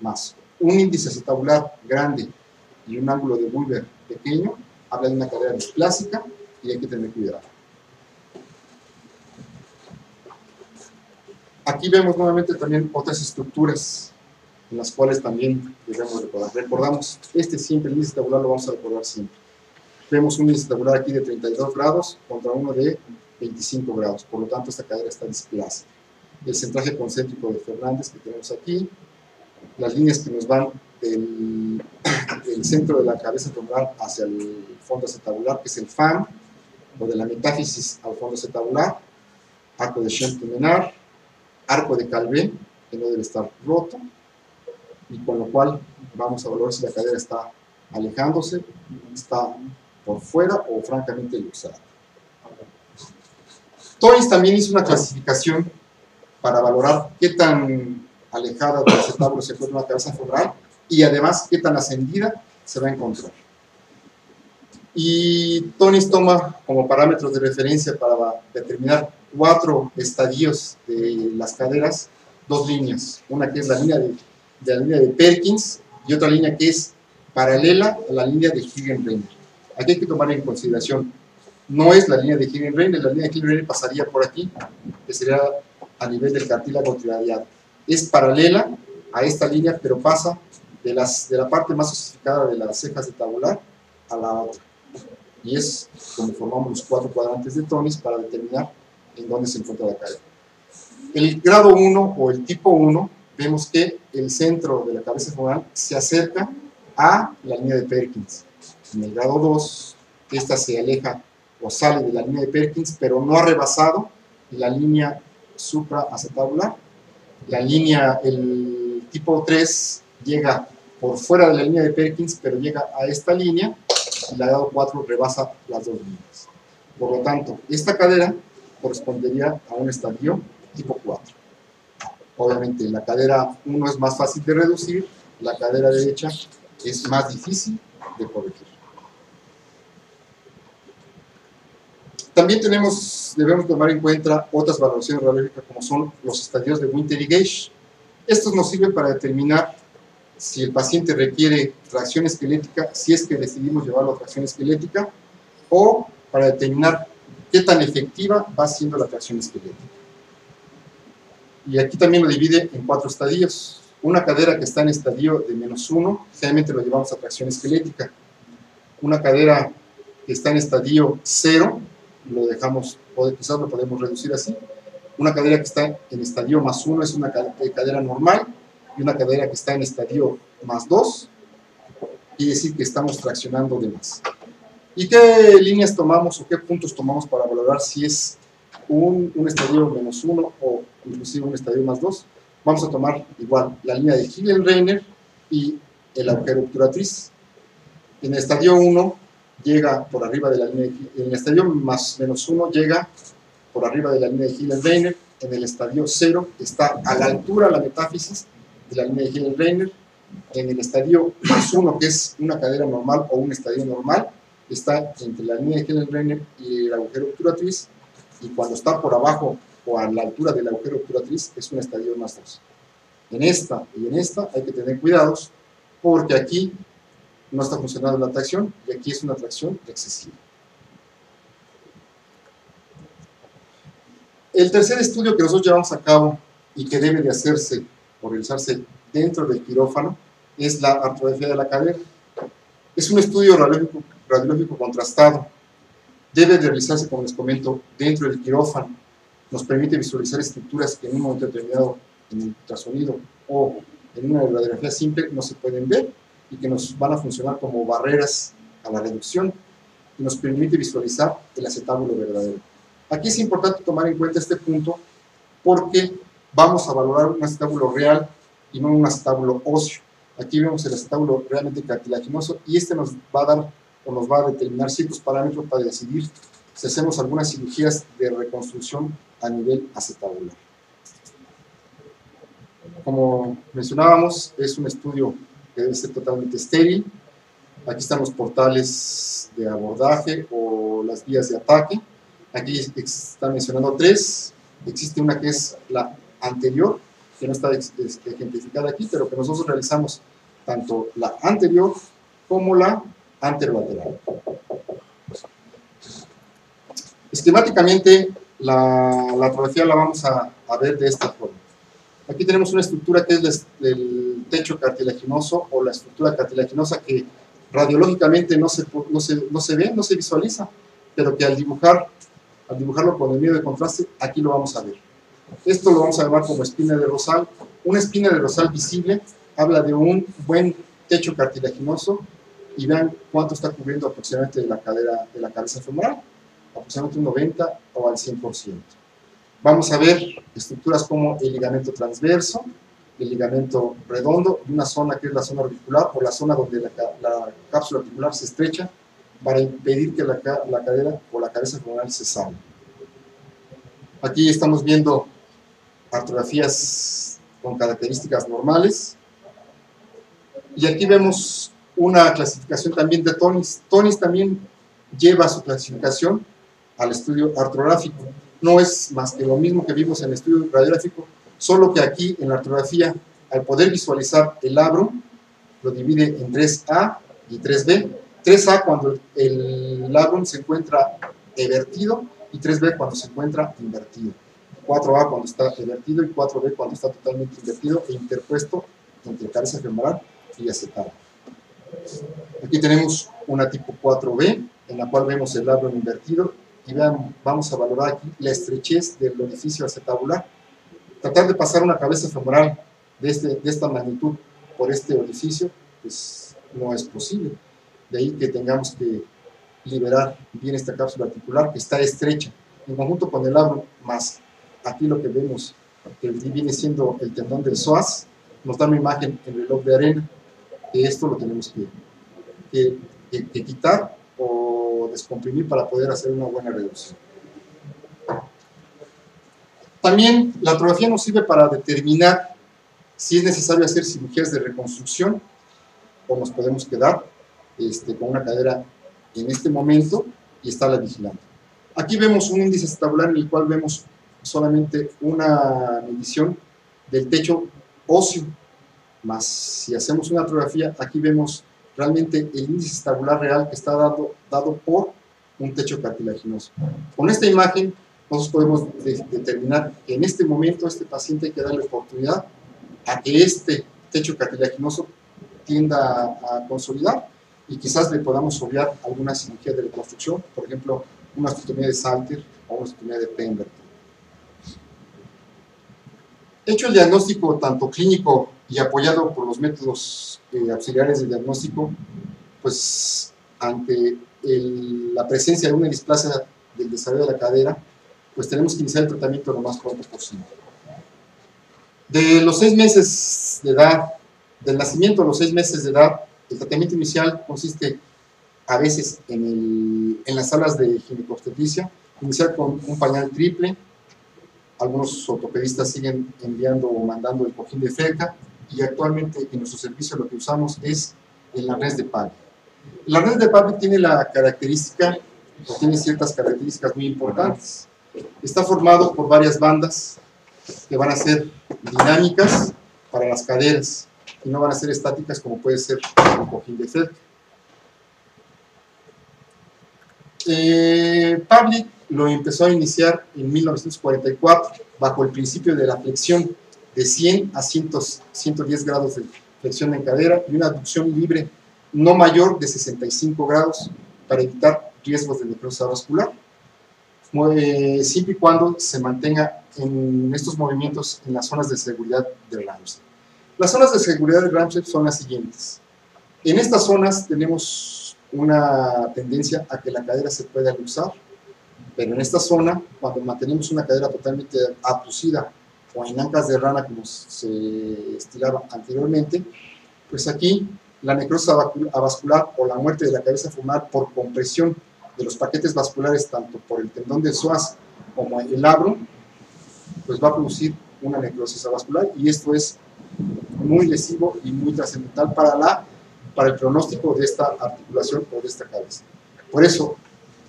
Más un índice acetabular grande y un ángulo de Weber pequeño habla de una cadera displásica y hay que tener cuidado. Aquí vemos nuevamente también otras estructuras en las cuales también debemos recordar. Recordamos, siempre, el índice acetabular lo vamos a recordar siempre. Vemos un índice acetabular aquí de 32 grados contra uno de 25 grados, por lo tanto esta cadera está displásica. El centraje concéntrico de Fernández que tenemos aquí, las líneas que nos van del centro de la cabeza femoral hacia el fondo acetabular, que es el FAM, o de la metáfisis al fondo acetabular, arco de Schempp-Menard, arco de Calvé, que no debe estar roto, y con lo cual vamos a valorar si la cadera está alejándose, está por fuera o francamente luxada. Tonis también hizo una clasificación para valorar qué tan alejada del acetábulo se encuentra una cabeza femoral y además qué tan ascendida se va a encontrar. Y Tonis toma como parámetros de referencia para determinar 4 estadios de las caderas, 2 líneas, una que es la línea de Perkins y otra línea que es paralela a la línea de Higgin-Reiner. Aquí hay que tomar en consideración, no es la línea de Higgin-Reiner, la línea de Higgin-Reiner pasaría por aquí, que sería a nivel del cartílago triradiado. Es paralela a esta línea, pero pasa de la parte más osificada de la ceja acetabular a la otra. Y es donde formamos los 4 cuadrantes de Tonis para determinar en dónde se encuentra la cadera. El grado 1 o el tipo 1, vemos que el centro de la cabeza femoral se acerca a la línea de Perkins. En el grado 2, esta se aleja o sale de la línea de Perkins, pero no ha rebasado la línea supraacetabular. El tipo 3 llega por fuera de la línea de Perkins, pero llega a esta línea, y la grado 4 rebasa las dos líneas. Por lo tanto, esta cadera correspondería a un estadio tipo 4. Obviamente, la cadera 1 es más fácil de reducir, la cadera derecha es más difícil de corregir. También debemos tomar en cuenta otras valoraciones radiológicas como son los estadios de Winter y Gage. Estos nos sirven para determinar si el paciente requiere tracción esquelética, si es que decidimos llevarlo a tracción esquelética, o para determinar qué tan efectiva va siendo la tracción esquelética. Y aquí también lo divide en 4 estadios. Una cadera que está en estadio de -1, generalmente lo llevamos a tracción esquelética. Una cadera que está en estadio 0, lo dejamos, quizás lo podemos reducir así. Una cadera que está en estadio +1 es una cadera normal, y una cadera que está en estadio +2 quiere decir que estamos traccionando de más. ¿Y qué líneas tomamos o qué puntos tomamos para valorar si es un estadio -1 o inclusive un estadio +2? Vamos a tomar igual la línea de Hillenreiner y el agujero obturatriz. En el estadio 1 llega por arriba de la línea en el estadio -1 llega por arriba de la línea de Hillenreiner. En el estadio 0 está a la altura de la metáfisis de la línea de Hillenreiner. En el estadio +1, que es una cadera normal o un estadio normal, está entre la línea de Hillenreiner y el agujero obturatriz, y cuando está por abajo o a la altura del agujero obturatriz es un estadio +2. En esta y en esta hay que tener cuidados, porque aquí no está funcionando la tracción y aquí es una tracción excesiva. El tercer estudio que nosotros llevamos a cabo y que debe de hacerse o realizarse dentro del quirófano es la artrografía de la cadera. Es un estudio radiológico contrastado. Debe de realizarse, como les comento, dentro del quirófano. Nos permite visualizar estructuras que en un momento determinado, en el ultrasonido o en una radiografía simple, no se pueden ver y que nos van a funcionar como barreras a la reducción, y nos permite visualizar el acetábulo verdadero. Aquí es importante tomar en cuenta este punto porque vamos a valorar un acetábulo real y no un acetábulo óseo. Aquí vemos el acetábulo realmente cartilaginoso, y este nos va a dar o nos va a determinar ciertos parámetros para decidir si hacemos algunas cirugías de reconstrucción a nivel acetabular. Como mencionábamos, es un estudio que debe ser totalmente estéril. Aquí están los portales de abordaje o las vías de ataque. Aquí están mencionando 3. Existe una que es la anterior, que no está ejemplificada aquí, pero que nosotros realizamos tanto la anterior como la anterolateral. Esquemáticamente, la artrografía la vamos a ver de esta forma. Aquí tenemos una estructura que es el techo cartilaginoso o la estructura cartilaginosa que radiológicamente no se ve, no se visualiza, pero que al dibujarlo con el medio de contraste, aquí lo vamos a ver. Esto lo vamos a llamar como espina de Rosal. Una espina de Rosal visible habla de un buen techo cartilaginoso, y vean cuánto está cubriendo aproximadamente de la cabeza femoral, aproximadamente un 90 o al 100%. Vamos a ver estructuras como el ligamento transverso, el ligamento redondo, y una zona que es la zona auricular, o la zona donde la cápsula articular se estrecha para impedir que la cadera o la cabeza femoral se salga. Aquí estamos viendo artrografías con características normales, y aquí vemos una clasificación también de Tonis. Tonis también lleva su clasificación al estudio artrográfico. No es más que lo mismo que vimos en el estudio radiográfico, solo que aquí en la artrografía, al poder visualizar el labrum, lo divide en 3A y 3B. 3A cuando el labrum se encuentra evertido, y 3B cuando se encuentra invertido. 4A cuando está evertido y 4B cuando está totalmente invertido e interpuesto entre cabeza femoral y acetábulo. Aquí tenemos una tipo 4B, en la cual vemos el labrum invertido, y vean, vamos a valorar aquí la estrechez del orificio acetabular. Tratar de pasar una cabeza femoral de esta magnitud por este orificio, pues no es posible. De ahí que tengamos que liberar bien esta cápsula articular, que está estrecha, en conjunto con el labrum, más aquí lo que vemos, que viene siendo el tendón del psoas, nos da una imagen en reloj de arena, que esto lo tenemos que quitar o descomprimir para poder hacer una buena reducción. También la artrografía nos sirve para determinar si es necesario hacer cirugías de reconstrucción o nos podemos quedar con una cadera en este momento y estarla vigilando. Aquí vemos un índice acetabular en el cual vemos solamente una medición del techo óseo, más si hacemos una artrografía, aquí vemos realmente el índice acetabular real que está dado por un techo cartilaginoso. Con esta imagen nosotros podemos determinar que en este momento a este paciente hay que darle oportunidad a que este techo cartilaginoso tienda a consolidar y quizás le podamos obviar alguna cirugía de reconstrucción, por ejemplo, una osteotomía de Salter o una osteotomía de Pemberton. Hecho el diagnóstico tanto clínico y apoyado por los métodos auxiliares de diagnóstico, pues ante la presencia de una displasia del desarrollo de la cadera, pues tenemos que iniciar el tratamiento lo más pronto posible. De los 6 meses de edad, del nacimiento a los 6 meses de edad, el tratamiento inicial consiste a veces en las salas de ginecobstetricia, iniciar con un pañal triple. Algunos ortopedistas siguen enviando o mandando el cojín de FECA y actualmente en nuestro servicio lo que usamos es el arnés de Pavlik. El arnés de Pavlik tiene tiene ciertas características muy importantes. Está formado por varias bandas que van a ser dinámicas para las caderas y no van a ser estáticas como puede ser el cojín de FECA. Pavlik lo empezó a iniciar en 1944 bajo el principio de la flexión de 100 a 110 grados de flexión en cadera y una abducción libre no mayor de 65 grados para evitar riesgos de necrosis vascular, siempre y cuando se mantenga en estos movimientos en las zonas de seguridad del Ramsay. Las zonas de seguridad del Ramsay son las siguientes. En estas zonas tenemos una tendencia a que la cadera se pueda luxar, pero en esta zona, cuando mantenemos una cadera totalmente abducida o en ancas de rana como se estilaba anteriormente, pues aquí la necrosis avascular o la muerte de la cabeza femoral por compresión de los paquetes vasculares, tanto por el tendón de psoas como el labro, pues va a producir una necrosis avascular y esto es muy lesivo y muy trascendental para el pronóstico de esta articulación o de esta cabeza. Por eso,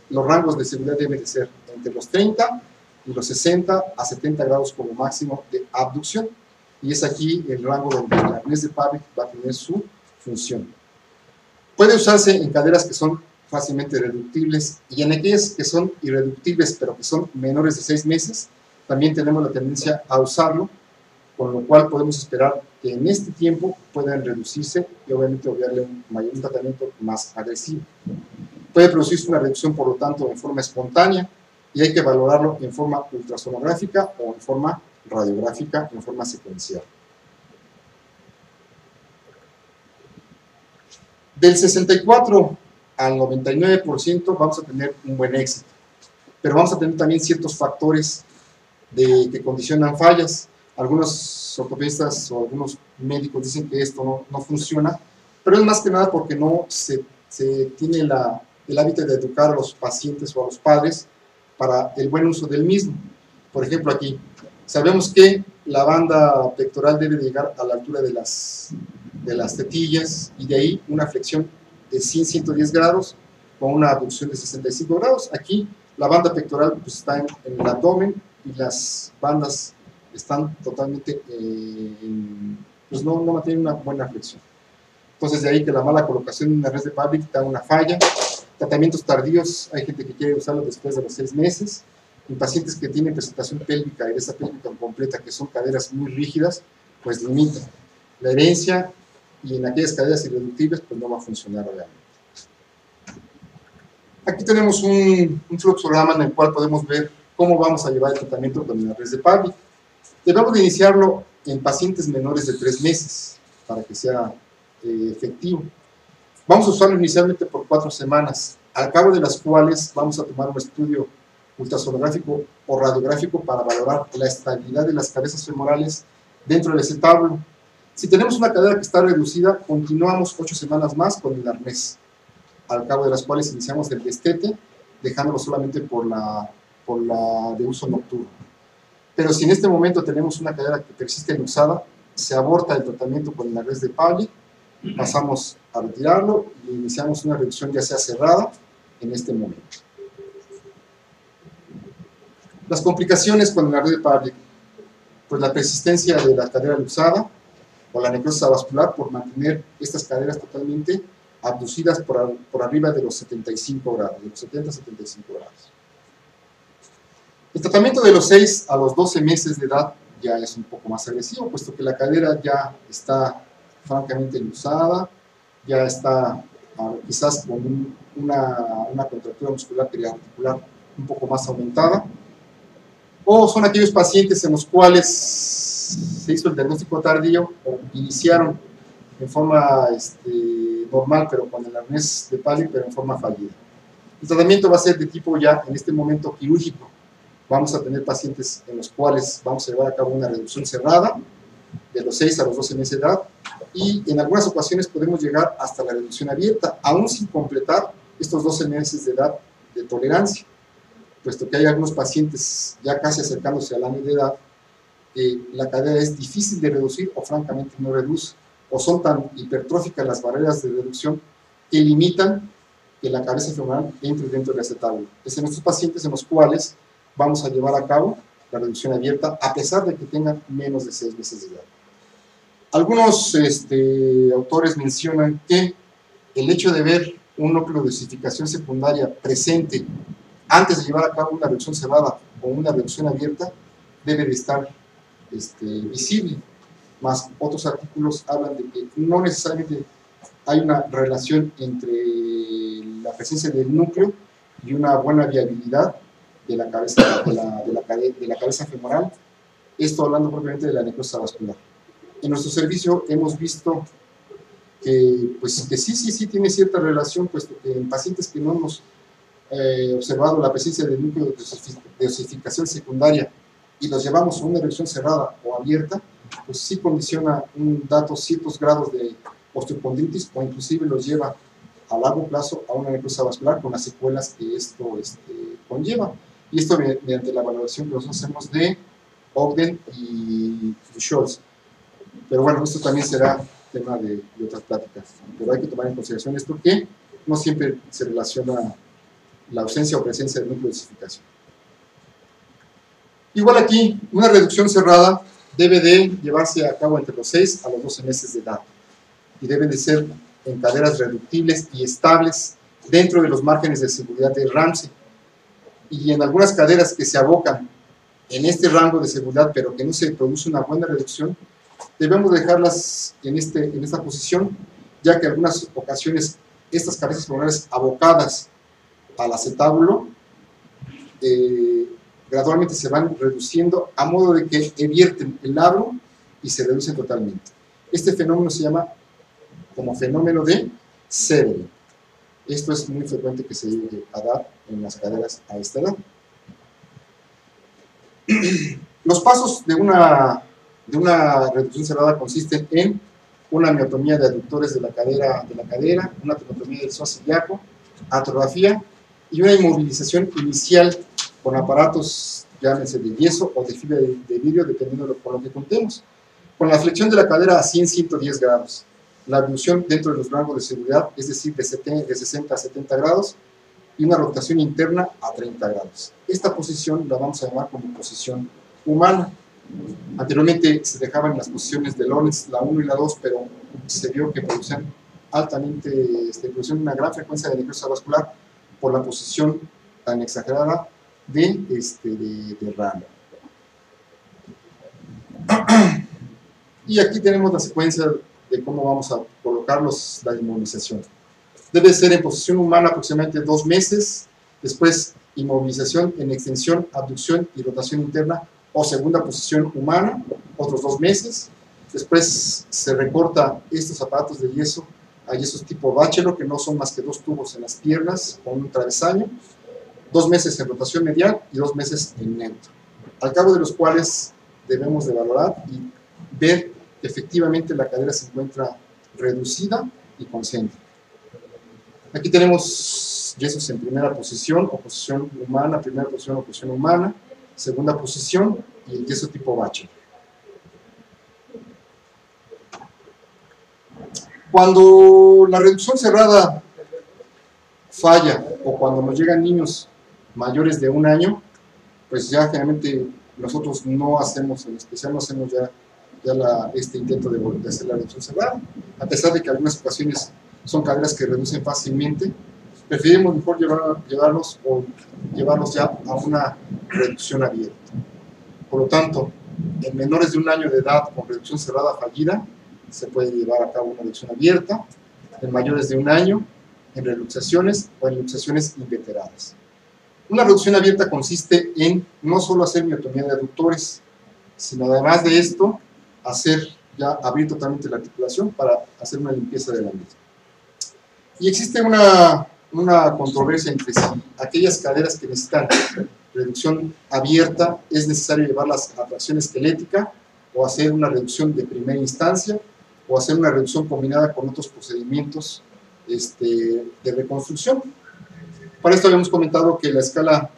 los rangos de seguridad deben de ser entre los 30 y los 60 a 70 grados como máximo de abducción. Y es aquí el rango donde el arnés de Pavlik va a tener su función. Puede usarse en caderas que son fácilmente reductibles y en aquellas que son irreductibles pero que son menores de 6 meses, también tenemos la tendencia a usarlo, con lo cual podemos esperar que en este tiempo puedan reducirse y obviamente obviarle un tratamiento más agresivo. Puede producirse una reducción, por lo tanto, en forma espontánea y hay que valorarlo en forma ultrasonográfica o en forma radiográfica, en forma secuencial. Del 64 al 99% vamos a tener un buen éxito, pero vamos a tener también ciertos factores que condicionan fallas. Algunos ortopedistas o algunos médicos dicen que esto no funciona, pero es más que nada porque no se tiene el hábito de educar a los pacientes o a los padres para el buen uso del mismo. Por ejemplo, aquí sabemos que la banda pectoral debe llegar a la altura de las tetillas y de ahí una flexión de 100-110 grados con una abducción de 65 grados. Aquí la banda pectoral pues, está en el abdomen y las bandas están totalmente, pues no mantienen una buena flexión. Entonces de ahí que la mala colocación de una arnés de Pavlik da una falla. Tratamientos tardíos, hay gente que quiere usarlo después de los 6 meses. En pacientes que tienen presentación pélvica y esa pélvica completa, que son caderas muy rígidas, pues limita la herencia y en aquellas caderas irreductibles pues no va a funcionar obviamente. Aquí tenemos un fluxograma en el cual podemos ver cómo vamos a llevar el tratamiento con el arnés de Pavlik. Debemos de iniciarlo en pacientes menores de 3 meses para que sea efectivo. Vamos a usarlo inicialmente por 4 semanas, al cabo de las cuales vamos a tomar un estudio ultrasonográfico o radiográfico para valorar la estabilidad de las cabezas femorales dentro del acetábulo. Si tenemos una cadera que está reducida, continuamos 8 semanas más con el arnés, al cabo de las cuales iniciamos el destete, dejándolo solamente por la de uso nocturno. Pero si en este momento tenemos una cadera que persiste luxada, se aborta el tratamiento con el arnés de Pauly, pasamos a retirarlo y iniciamos una reducción ya sea cerrada en este momento. Las complicaciones con el arnés de Pauly, pues la persistencia de la cadera luxada o la necrosis avascular por mantener estas caderas totalmente abducidas por arriba de los 75 grados, de los 70 a 75 grados. El tratamiento de los 6 a los 12 meses de edad ya es un poco más agresivo, puesto que la cadera ya está francamente luxada, ya está quizás con una contractura muscular periarticular un poco más aumentada, o son aquellos pacientes en los cuales se hizo el diagnóstico tardío o iniciaron en forma normal, pero con el arnés de Pauly, pero en forma fallida. El tratamiento va a ser de tipo ya, en este momento, quirúrgico. Vamos a tener pacientes en los cuales vamos a llevar a cabo una reducción cerrada, de los 6 a los 12 meses de edad, y en algunas ocasiones podemos llegar hasta la reducción abierta, aún sin completar estos 12 meses de edad de tolerancia, puesto que hay algunos pacientes ya casi acercándose al año de edad, la cadera es difícil de reducir o francamente no reduce, o son tan hipertróficas las barreras de reducción que limitan que la cabeza femoral entre dentro del acetábulo. Es en estos pacientes en los cuales vamos a llevar a cabo la reducción abierta a pesar de que tengan menos de 6 meses de edad. Algunos autores mencionan que el hecho de ver un núcleo de osificación secundaria presente antes de llevar a cabo una reducción cerrada o una reducción abierta debe de estar visible, más otros artículos hablan de que no necesariamente hay una relación entre la presencia del núcleo y una buena viabilidad de la cabeza, de la cabeza femoral, esto hablando propiamente de la necrosis avascular. En nuestro servicio hemos visto que sí tiene cierta relación, puesto que en pacientes que no hemos observado la presencia del núcleo de osificación secundaria y los llevamos a una reducción cerrada o abierta, pues sí condiciona ciertos grados de osteocondritis o inclusive los lleva a largo plazo a una necrosis avascular con las secuelas que esto conlleva. Y esto mediante la valoración que nosotros hacemos de Ogden y Scholz. Pero bueno, esto también será tema de otras pláticas. Pero hay que tomar en consideración esto, que no siempre se relaciona la ausencia o presencia del núcleo de osificación. Igual aquí, una reducción cerrada debe de llevarse a cabo entre los 6 a los 12 meses de edad y deben de ser en caderas reductibles y estables dentro de los márgenes de seguridad de Ramsey. Y en algunas caderas que se abocan en este rango de seguridad pero que no se produce una buena reducción, debemos dejarlas en esta posición, ya que en algunas ocasiones estas cabezas femorales abocadas al acetábulo gradualmente se van reduciendo a modo de que evierten el labro y se reducen totalmente. Este fenómeno se llama como fenómeno de Severin. Esto es muy frecuente que se llegue a dar en las caderas a esta edad. Los pasos de una reducción cerrada consisten en una miotomía de aductores de la cadera, una tenotomía del psoas ilíaco, atrografía y una inmovilización inicial con aparatos, llámense de yeso o de fibra de vidrio, dependiendo con lo que contemos, con la flexión de la cadera a 100-110 grados, la abducción dentro de los rangos de seguridad, es decir, de 60 a 70 grados, y una rotación interna a 30 grados. Esta posición la vamos a llamar como posición humana. Anteriormente se dejaban las posiciones de Lawrence, la 1 y la 2, pero se vio que producían producían una gran frecuencia de necrosis avascular por la posición tan exagerada de Rana. Y aquí tenemos la secuencia de cómo vamos a colocar la inmovilización. Debe ser en posición humana aproximadamente 2 meses, después inmovilización en extensión, abducción y rotación interna, o segunda posición humana, otros 2 meses, después se recorta estos aparatos de yeso a yesos tipo Bachelor, que no son más que 2 tubos en las piernas con un travesaño, 2 meses en rotación medial y 2 meses en neutro, al cabo de los cuales debemos de valorar y ver efectivamente la cadera se encuentra reducida y concéntrica. Aquí tenemos yesos en primera posición o posición humana, primera posición o posición humana, segunda posición y el yeso tipo Bachelor. Cuando la reducción cerrada falla o cuando nos llegan niños mayores de 1 año, pues ya generalmente nosotros no hacemos, en especial no hacemos ya este intento de hacer la reducción cerrada, a pesar de que algunas ocasiones son caderas que reducen fácilmente, preferimos mejor llevarlos ya a una reducción abierta. Por lo tanto, en menores de 1 año de edad con reducción cerrada fallida, se puede llevar a cabo una reducción abierta, en mayores de 1 año, en reluxaciones o en luxaciones inveteradas. Una reducción abierta consiste en no solo hacer miotomía de aductores, sino además de esto, abrir totalmente la articulación para hacer una limpieza de la misma. Y existe una controversia entre si aquellas caderas que necesitan reducción abierta es necesario llevarlas a tracción esquelética o hacer una reducción de primera instancia o hacer una reducción combinada con otros procedimientos de reconstrucción. Para esto habíamos comentado que la escala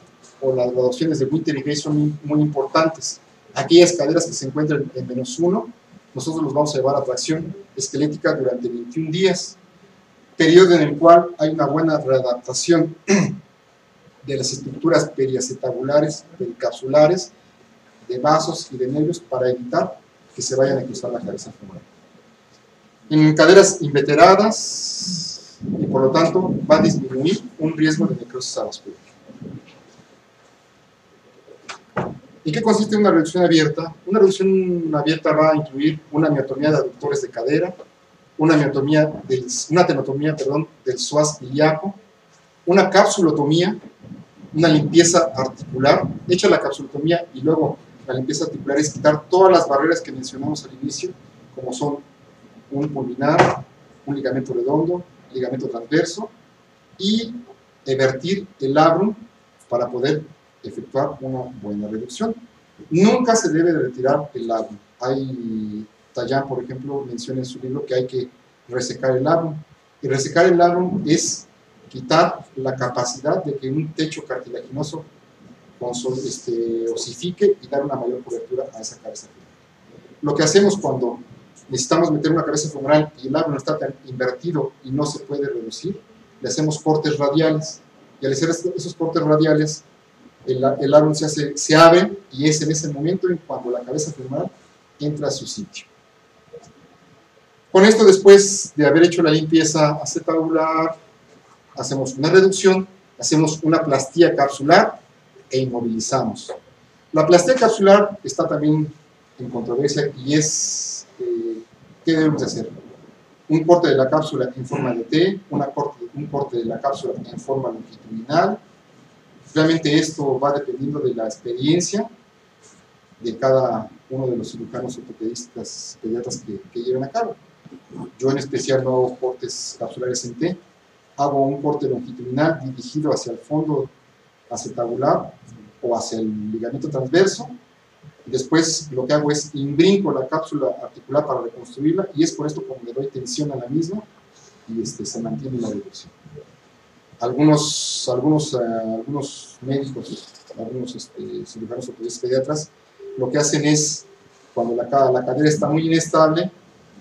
o las graduaciones de Winter son muy importantes. Aquellas caderas que se encuentran en -1, nosotros los vamos a llevar a tracción esquelética durante 21 días, periodo en el cual hay una buena readaptación de las estructuras periacetabulares, pericapsulares, de vasos y de nervios para evitar que se vayan a cruzar la cabeza femoral. En caderas inveteradas, y por lo tanto va a disminuir un riesgo de necrosis avascular. ¿En qué consiste una reducción abierta? Una reducción abierta va a incluir una miotomía de aductores de cadera, una tenotomía del psoas ilíaco, una capsulotomía, una limpieza articular. Hecha la capsulotomía y luego la limpieza articular es quitar todas las barreras que mencionamos al inicio, como son un pulvinar, un ligamento redondo, ligamento transverso, y evertir el labrum para poder efectuar una buena reducción. Nunca se debe de retirar el labrum. Tallán, por ejemplo, menciona en su libro que hay que resecar el labrum. Y resecar el labrum es quitar la capacidad de que un techo cartilaginoso osifique y dar una mayor cobertura a esa cabeza femoral. Lo que hacemos cuando necesitamos meter una cabeza femoral y el labrum está tan invertido y no se puede reducir, le hacemos cortes radiales. Y al hacer esos cortes radiales, el labrum se abre y es en ese momento en cuando la cabeza femoral entra a su sitio. Con esto, después de haber hecho la limpieza acetabular, hacemos una reducción, hacemos una plastía capsular e inmovilizamos. La plastía capsular está también en controversia y es, ¿qué debemos hacer? Un corte de la cápsula en forma de T, un corte de la cápsula en forma longitudinal. Realmente esto va dependiendo de la experiencia de cada uno de los cirujanos ortopedistas, pediatras que lleven a cabo. Yo en especial no hago cortes capsulares en T, hago un corte longitudinal dirigido hacia el fondo acetabular o hacia el ligamento transverso. Después lo que hago es imbrinco la cápsula articular para reconstruirla y es por esto como le doy tensión a la misma y se mantiene la reducción. Algunos médicos, algunos cirujanos ortopedistas pediatras, lo que hacen es, cuando la cadera está muy inestable,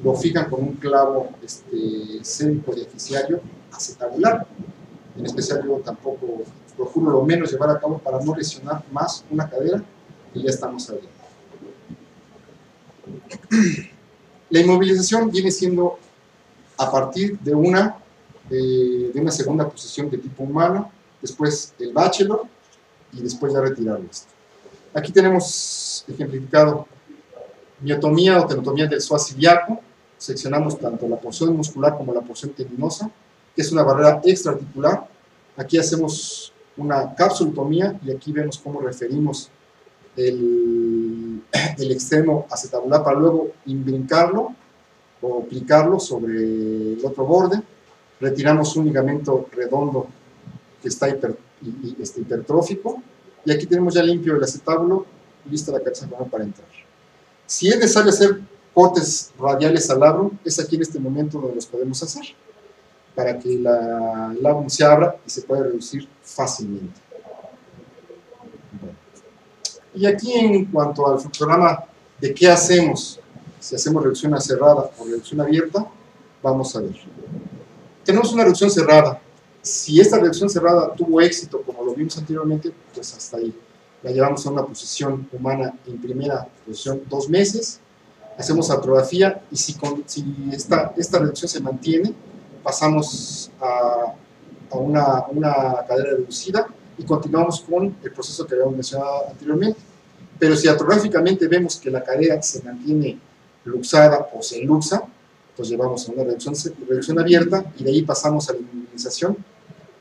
lo fijan con un clavo cévico diaficiario acetabular. En especial yo tampoco procuro lo menos llevar a cabo para no lesionar más una cadera y ya estamos ahí. La inmovilización viene siendo a partir de una segunda posición de tipo humano, después el bachelor y después ya retirarlo esto. Aquí tenemos ejemplificado miotomía o tenotomía del psoas ilíaco. Seccionamos tanto la porción muscular como la porción tendinosa, que es una barrera extraarticular. Aquí hacemos una capsulotomía y aquí vemos cómo referimos el extremo acetabular para luego imbrincarlo o aplicarlo sobre el otro borde. Retiramos un ligamento redondo que está hipertrófico y aquí tenemos ya limpio el acetábulo y lista la cabeza femoral para entrar. Si es necesario hacer cortes radiales al labrum, es aquí en este momento donde los podemos hacer, para que el labrum se abra y se pueda reducir fácilmente. Y aquí, en cuanto al programa de qué hacemos, si hacemos reducción cerrada o reducción abierta, vamos a ver. Tenemos una reducción cerrada. Si esta reducción cerrada tuvo éxito, como lo vimos anteriormente, pues hasta ahí. La llevamos a una posición humana en primera posición 2 meses, hacemos artrografía y si esta reducción se mantiene, pasamos a una cadera reducida y continuamos con el proceso que habíamos mencionado anteriormente. Pero si artrográficamente vemos que la cadera se mantiene luxada o se luxa, pues llevamos a una reducción abierta y de ahí pasamos a la inmovilización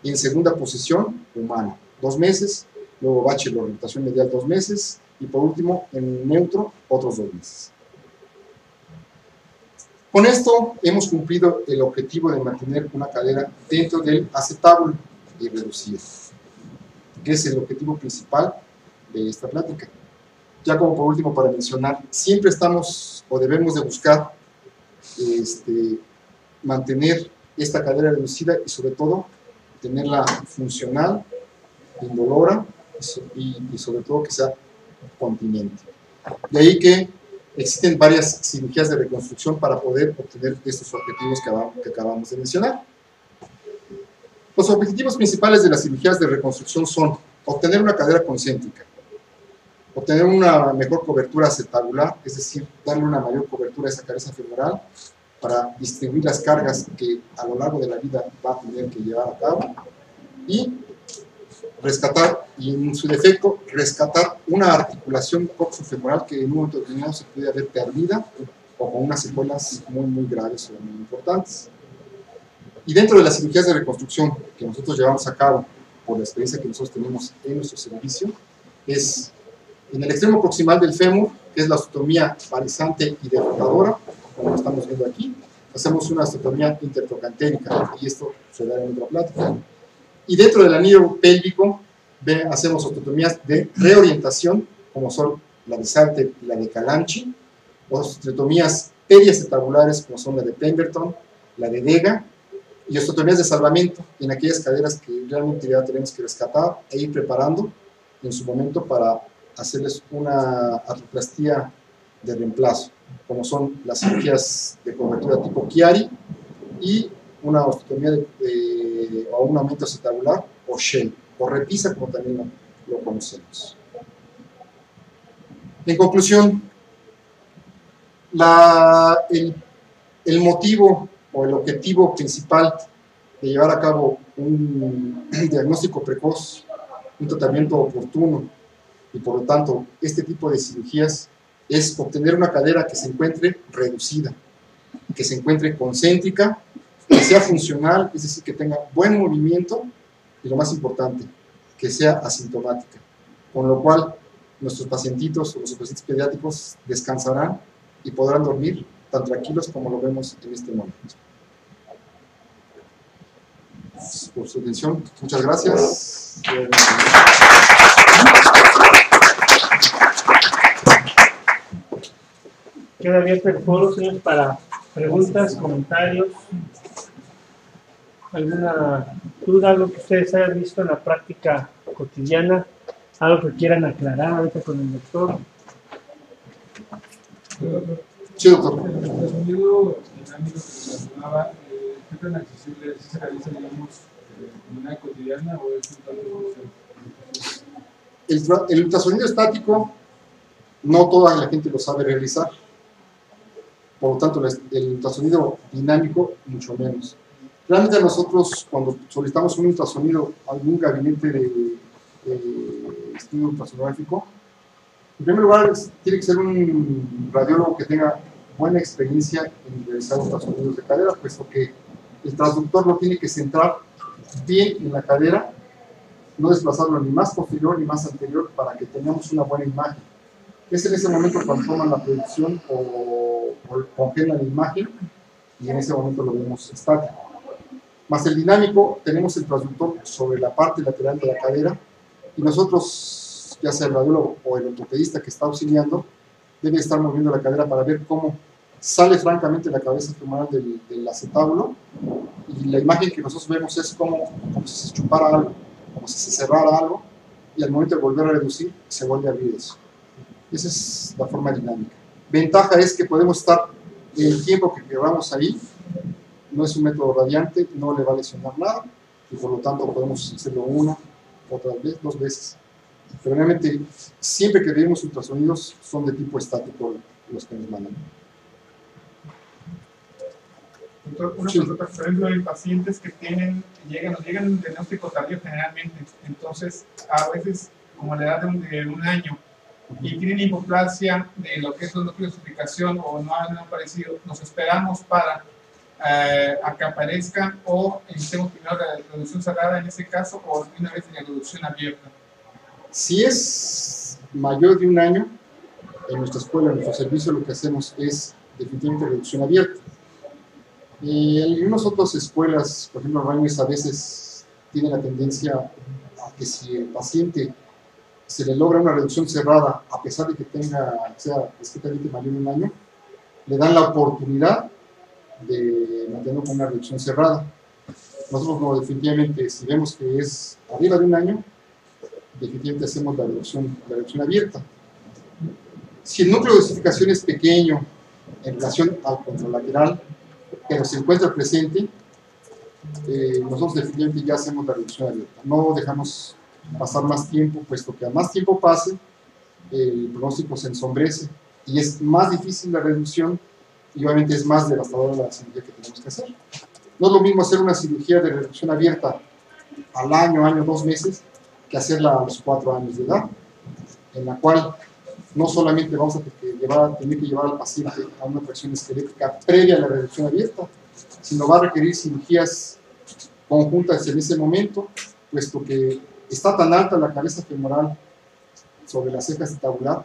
y en segunda posición humana, 2 meses, luego bachelor, rotación medial 2 meses y por último en neutro otros 2 meses. Con esto hemos cumplido el objetivo de mantener una cadera dentro del acetábulo y reducida, que es el objetivo principal de esta plática. Ya como por último para mencionar, siempre estamos o debemos de buscar mantener esta cadera reducida y sobre todo tenerla funcional, indolora y sobre todo que sea continente. De ahí que existen varias cirugías de reconstrucción para poder obtener estos objetivos que acabamos de mencionar. Los objetivos principales de las cirugías de reconstrucción son obtener una cadera concéntrica, obtener una mejor cobertura acetabular, es decir, darle una mayor cobertura a esa cabeza femoral para distribuir las cargas que a lo largo de la vida va a tener que llevar a cabo y rescatar, y en su defecto, rescatar una articulación coxofemoral que en un momento determinado se puede haber perdida o con unas secuelas muy graves o muy importantes. Y dentro de las cirugías de reconstrucción que nosotros llevamos a cabo por la experiencia que nosotros tenemos en nuestro servicio, es en el extremo proximal del fémur, que es la osteotomía palizante y derrotadora, como lo estamos viendo aquí, hacemos una osteotomía intertrocantérica, y esto se da en otra plática. Y dentro del anillo pélvico, hacemos osteotomías de reorientación, como son la de Salter y la de Calanchi, osteotomías periacetabulares, como son la de Pemberton, la de Dega, y osteotomías de salvamento en aquellas caderas que realmente ya tenemos que rescatar e ir preparando en su momento para hacerles una artroplastía de reemplazo, como son las cirugías de cobertura tipo Chiari y una osteotomía o un aumento acetabular o Shell, o repisa como también lo conocemos. En conclusión, el motivo o el objetivo principal de llevar a cabo un diagnóstico precoz, un tratamiento oportuno y por lo tanto este tipo de cirugías es obtener una cadera que se encuentre reducida, que se encuentre concéntrica, que sea funcional, es decir, que tenga buen movimiento y lo más importante, que sea asintomática, con lo cual nuestros pacientitos o los pacientes pediátricos descansarán y podrán dormir tan tranquilos como lo vemos en este momento. Por su atención, muchas gracias. Queda abierto el foro, señores, para preguntas, comentarios, alguna duda, algo que ustedes hayan visto en la práctica cotidiana, algo que quieran aclarar ahorita con el doctor. Sí, doctor. El ultrasonido dinámico que mencionaba, ¿qué tan accesible es? ¿Se realiza, digamos, de manera cotidiana o es un tanto? El ultrasonido estático no toda la gente lo sabe realizar, por lo tanto el ultrasonido dinámico mucho menos. Realmente nosotros cuando solicitamos un ultrasonido a algún gabinete de estudio ultrasonográfico, en primer lugar tiene que ser un radiólogo que tenga buena experiencia en realizar ultrasonidos de cadera, puesto que el transductor lo tiene que centrar bien en la cadera, no desplazarlo ni más posterior ni más anterior para que tengamos una buena imagen. Es en ese momento cuando toman la proyección o congelan la imagen y en ese momento lo vemos estático. Más el dinámico, tenemos el transductor sobre la parte lateral de la cadera y nosotros, ya sea el radiólogo o el ortopedista que está auxiliando, debe estar moviendo la cadera para ver cómo sale francamente la cabeza femoral del acetábulo, y la imagen que nosotros vemos es como si se chupara algo, como si se cerrara algo, y al momento de volver a reducir, se vuelve a abrir eso. Esa es la forma dinámica. Ventaja es que podemos estar el tiempo que queramos ahí, no es un método radiante, no le va a lesionar nada, y por lo tanto podemos hacerlo una, otra vez, 2 veces. Pero realmente, siempre que vemos ultrasonidos, son de tipo estático los que nos mandan. Doctor, una pregunta, por ejemplo, en pacientes que nos llegan un diagnóstico tardío generalmente, entonces a veces como a la edad de un año, y tienen hipoplasia de lo que es la clasificación o no han aparecido, nos esperamos para a que aparezcan, o hacemos primero la reducción cerrada en ese caso, o una vez en la reducción abierta. Si es mayor de un año, en nuestra escuela, en nuestro servicio, lo que hacemos es definitivamente reducción abierta. En algunas otras escuelas, por ejemplo, Reimers a veces tiene la tendencia a que si el paciente se le logra una reducción cerrada, a pesar de que sea estrictamente mayor de un año, le dan la oportunidad de mantenerlo con una reducción cerrada. Nosotros no, definitivamente, si vemos que es arriba de un año, definitivamente hacemos la reducción abierta. Si el núcleo de dosificación es pequeño en relación al contralateral, pero se encuentra presente, nosotros definitivamente ya hacemos la reducción abierta. No dejamos pasar más tiempo, puesto que a más tiempo pase, el pronóstico se ensombrece y es más difícil la reducción, y obviamente es más devastadora la cirugía que tenemos que hacer. No es lo mismo hacer una cirugía de reducción abierta al año, 2 meses, que hacerla a los 4 años de edad, en la cual no solamente vamos a tener que llevar al paciente a una tracción esquelética previa a la reducción abierta, sino va a requerir cirugías conjuntas en ese momento, puesto que está tan alta la cabeza femoral sobre la ceja acetabular,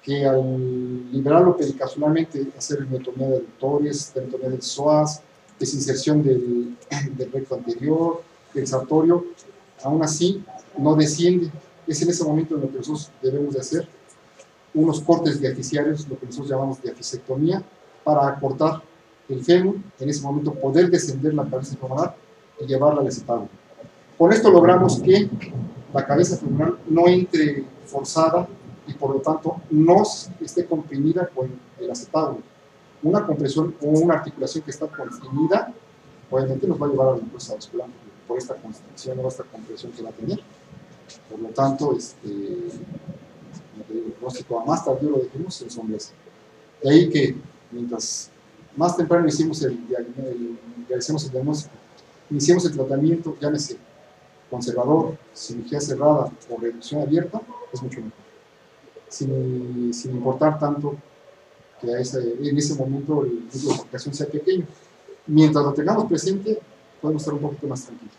que al liberarlo pericapsularmente, hacer anatomía de aductores, anatomía del psoas, desinserción del recto anterior, del sartorio, aún así no desciende. Es en ese momento en lo que nosotros debemos de hacer unos cortes diafisiarios, lo que nosotros llamamos diafisectomía, para acortar el fémur, en ese momento poder descender la cabeza femoral y llevarla al acetábulo. Con esto logramos que la cabeza femoral no entre forzada y por lo tanto no esté comprimida con el acetábulo. Una compresión o una articulación que está comprimida obviamente nos va a llevar a la impulsa vascular por esta constricción o esta compresión que va a tener. Por lo tanto, el pronóstico a más tardío lo dejemos, se ensombrece. De ahí que mientras más temprano hicimos realicemos el diagnóstico, iniciemos el tratamiento, llámese conservador, cirugía cerrada o reducción abierta, es mucho mejor. Sin importar tanto que en ese momento el núcleo de dosificación sea pequeño. Mientras lo tengamos presente, podemos estar un poquito más tranquilos.